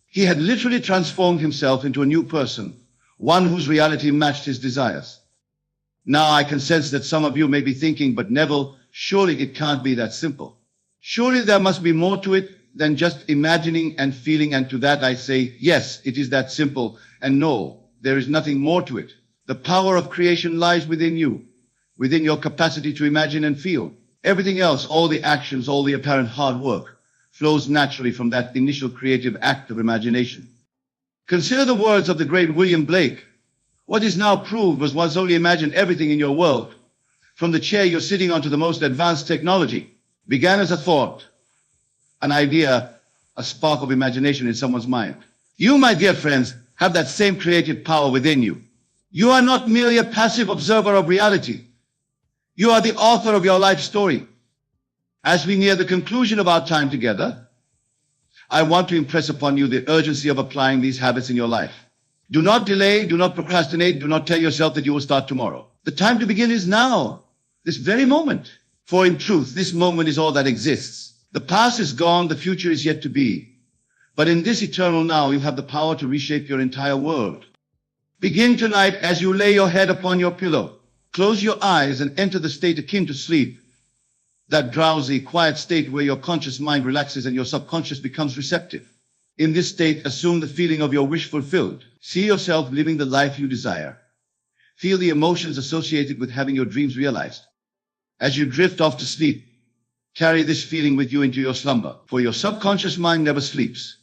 he had literally transformed himself into a new person, one whose reality matched his desires. Now I can sense that some of you may be thinking, but Neville, surely it can't be that simple. Surely there must be more to it than just imagining and feeling, and to that I say, yes, it is that simple, and no, there is nothing more to it. The power of creation lies within you, within your capacity to imagine and feel. Everything else, all the actions, all the apparent hard work, flows naturally from that initial creative act of imagination. Consider the words of the great William Blake. What is now proved was once only imagined. Everything in your world, from the chair you're sitting on to the most advanced technology, began as a thought, an idea, a spark of imagination in someone's mind. You, my dear friends, have that same creative power within you. You are not merely a passive observer of reality. You are the author of your life story. As we near the conclusion of our time together, I want to impress upon you the urgency of applying these habits in your life. Do not delay, do not procrastinate, do not tell yourself that you will start tomorrow. The time to begin is now, this very moment. For in truth, this moment is all that exists. The past is gone, the future is yet to be. But in this eternal now, you have the power to reshape your entire world. Begin tonight as you lay your head upon your pillow. Close your eyes and enter the state akin to sleep. That drowsy, quiet state where your conscious mind relaxes and your subconscious becomes receptive. In this state, assume the feeling of your wish fulfilled. See yourself living the life you desire. Feel the emotions associated with having your dreams realized. As you drift off to sleep, carry this feeling with you into your slumber, for your subconscious mind never sleeps.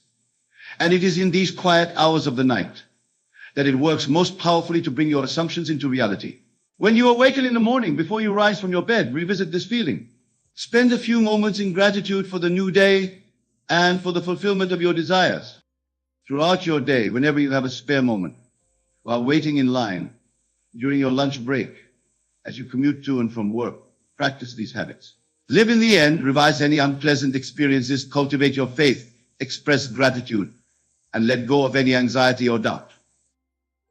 And it is in these quiet hours of the night that it works most powerfully to bring your assumptions into reality. When you awaken in the morning, before you rise from your bed, revisit this feeling. Spend a few moments in gratitude for the new day and for the fulfillment of your desires. Throughout your day, whenever you have a spare moment, while waiting in line, during your lunch break, as you commute to and from work, practice these habits. Live in the end, revise any unpleasant experiences, cultivate your faith, express gratitude, and let go of any anxiety or doubt.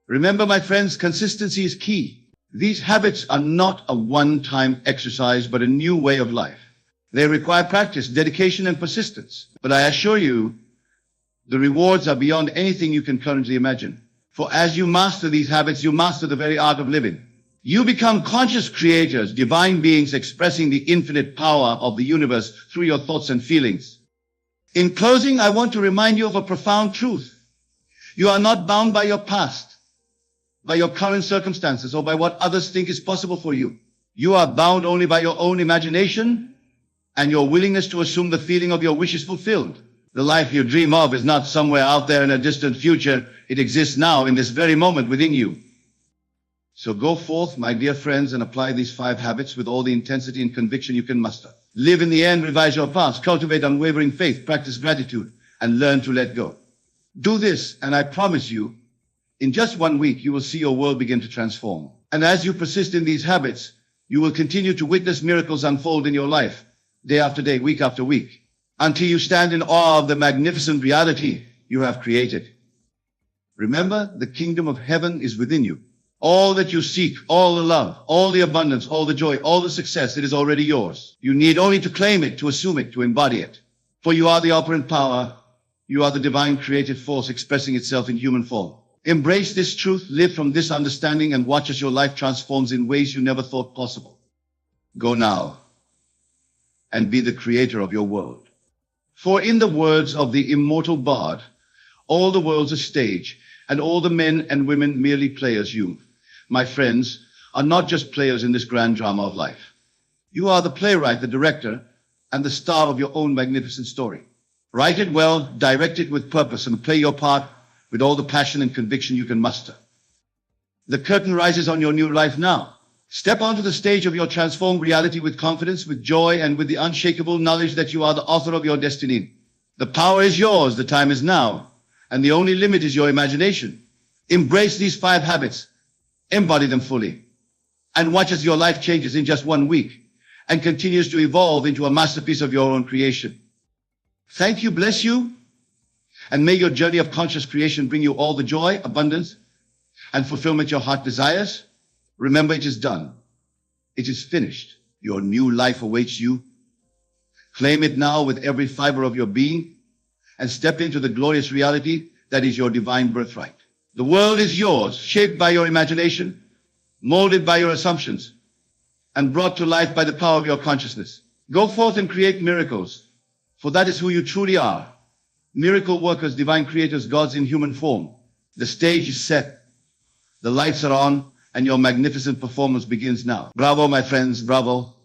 Remember, my friends, consistency is key. These habits are not a one-time exercise, but a new way of life. They require practice, dedication, and persistence. But I assure you, the rewards are beyond anything you can currently imagine. For as you master these habits, you master the very art of living. You become conscious creators, divine beings expressing the infinite power of the universe through your thoughts and feelings. In closing, I want to remind you of a profound truth. You are not bound by your past, by your current circumstances, or by what others think is possible for you. You are bound only by your own imagination and your willingness to assume the feeling of your wishes fulfilled. The life you dream of is not somewhere out there in a distant future. It exists now in this very moment within you. So go forth, my dear friends, and apply these 5 habits with all the intensity and conviction you can muster. Live in the end, revise your past, cultivate unwavering faith, practice gratitude, and learn to let go. Do this, and I promise you, in just 1 week, you will see your world begin to transform. And as you persist in these habits, you will continue to witness miracles unfold in your life, day after day, week after week, until you stand in awe of the magnificent reality you have created. Remember, the kingdom of heaven is within you. All that you seek, all the love, all the abundance, all the joy, all the success, it is already yours. You need only to claim it, to assume it, to embody it. For you are the operant power. You are the divine creative force expressing itself in human form. Embrace this truth, live from this understanding, and watch as your life transforms in ways you never thought possible. Go now and be the creator of your world. For in the words of the immortal bard, all the world's a stage, and all the men and women merely players. You, my friends, are not just players in this grand drama of life. You are the playwright, the director, and the star of your own magnificent story. Write it well, direct it with purpose, and play your part with all the passion and conviction you can muster. The curtain rises on your new life now. Step onto the stage of your transformed reality with confidence, with joy, and with the unshakable knowledge that you are the author of your destiny. The power is yours, the time is now, and the only limit is your imagination. Embrace these 5 habits, embody them fully, and watch as your life changes in just 1 week and continues to evolve into a masterpiece of your own creation. Thank you, bless you, and may your journey of conscious creation bring you all the joy, abundance, and fulfillment your heart desires. Remember, it is done. It is finished. Your new life awaits you. Claim it now with every fiber of your being and step into the glorious reality that is your divine birthright. The world is yours, shaped by your imagination, molded by your assumptions, and brought to life by the power of your consciousness. Go forth and create miracles, for that is who you truly are. Miracle workers, divine creators, gods in human form. The stage is set, the lights are on, and your magnificent performance begins now. Bravo, my friends, bravo.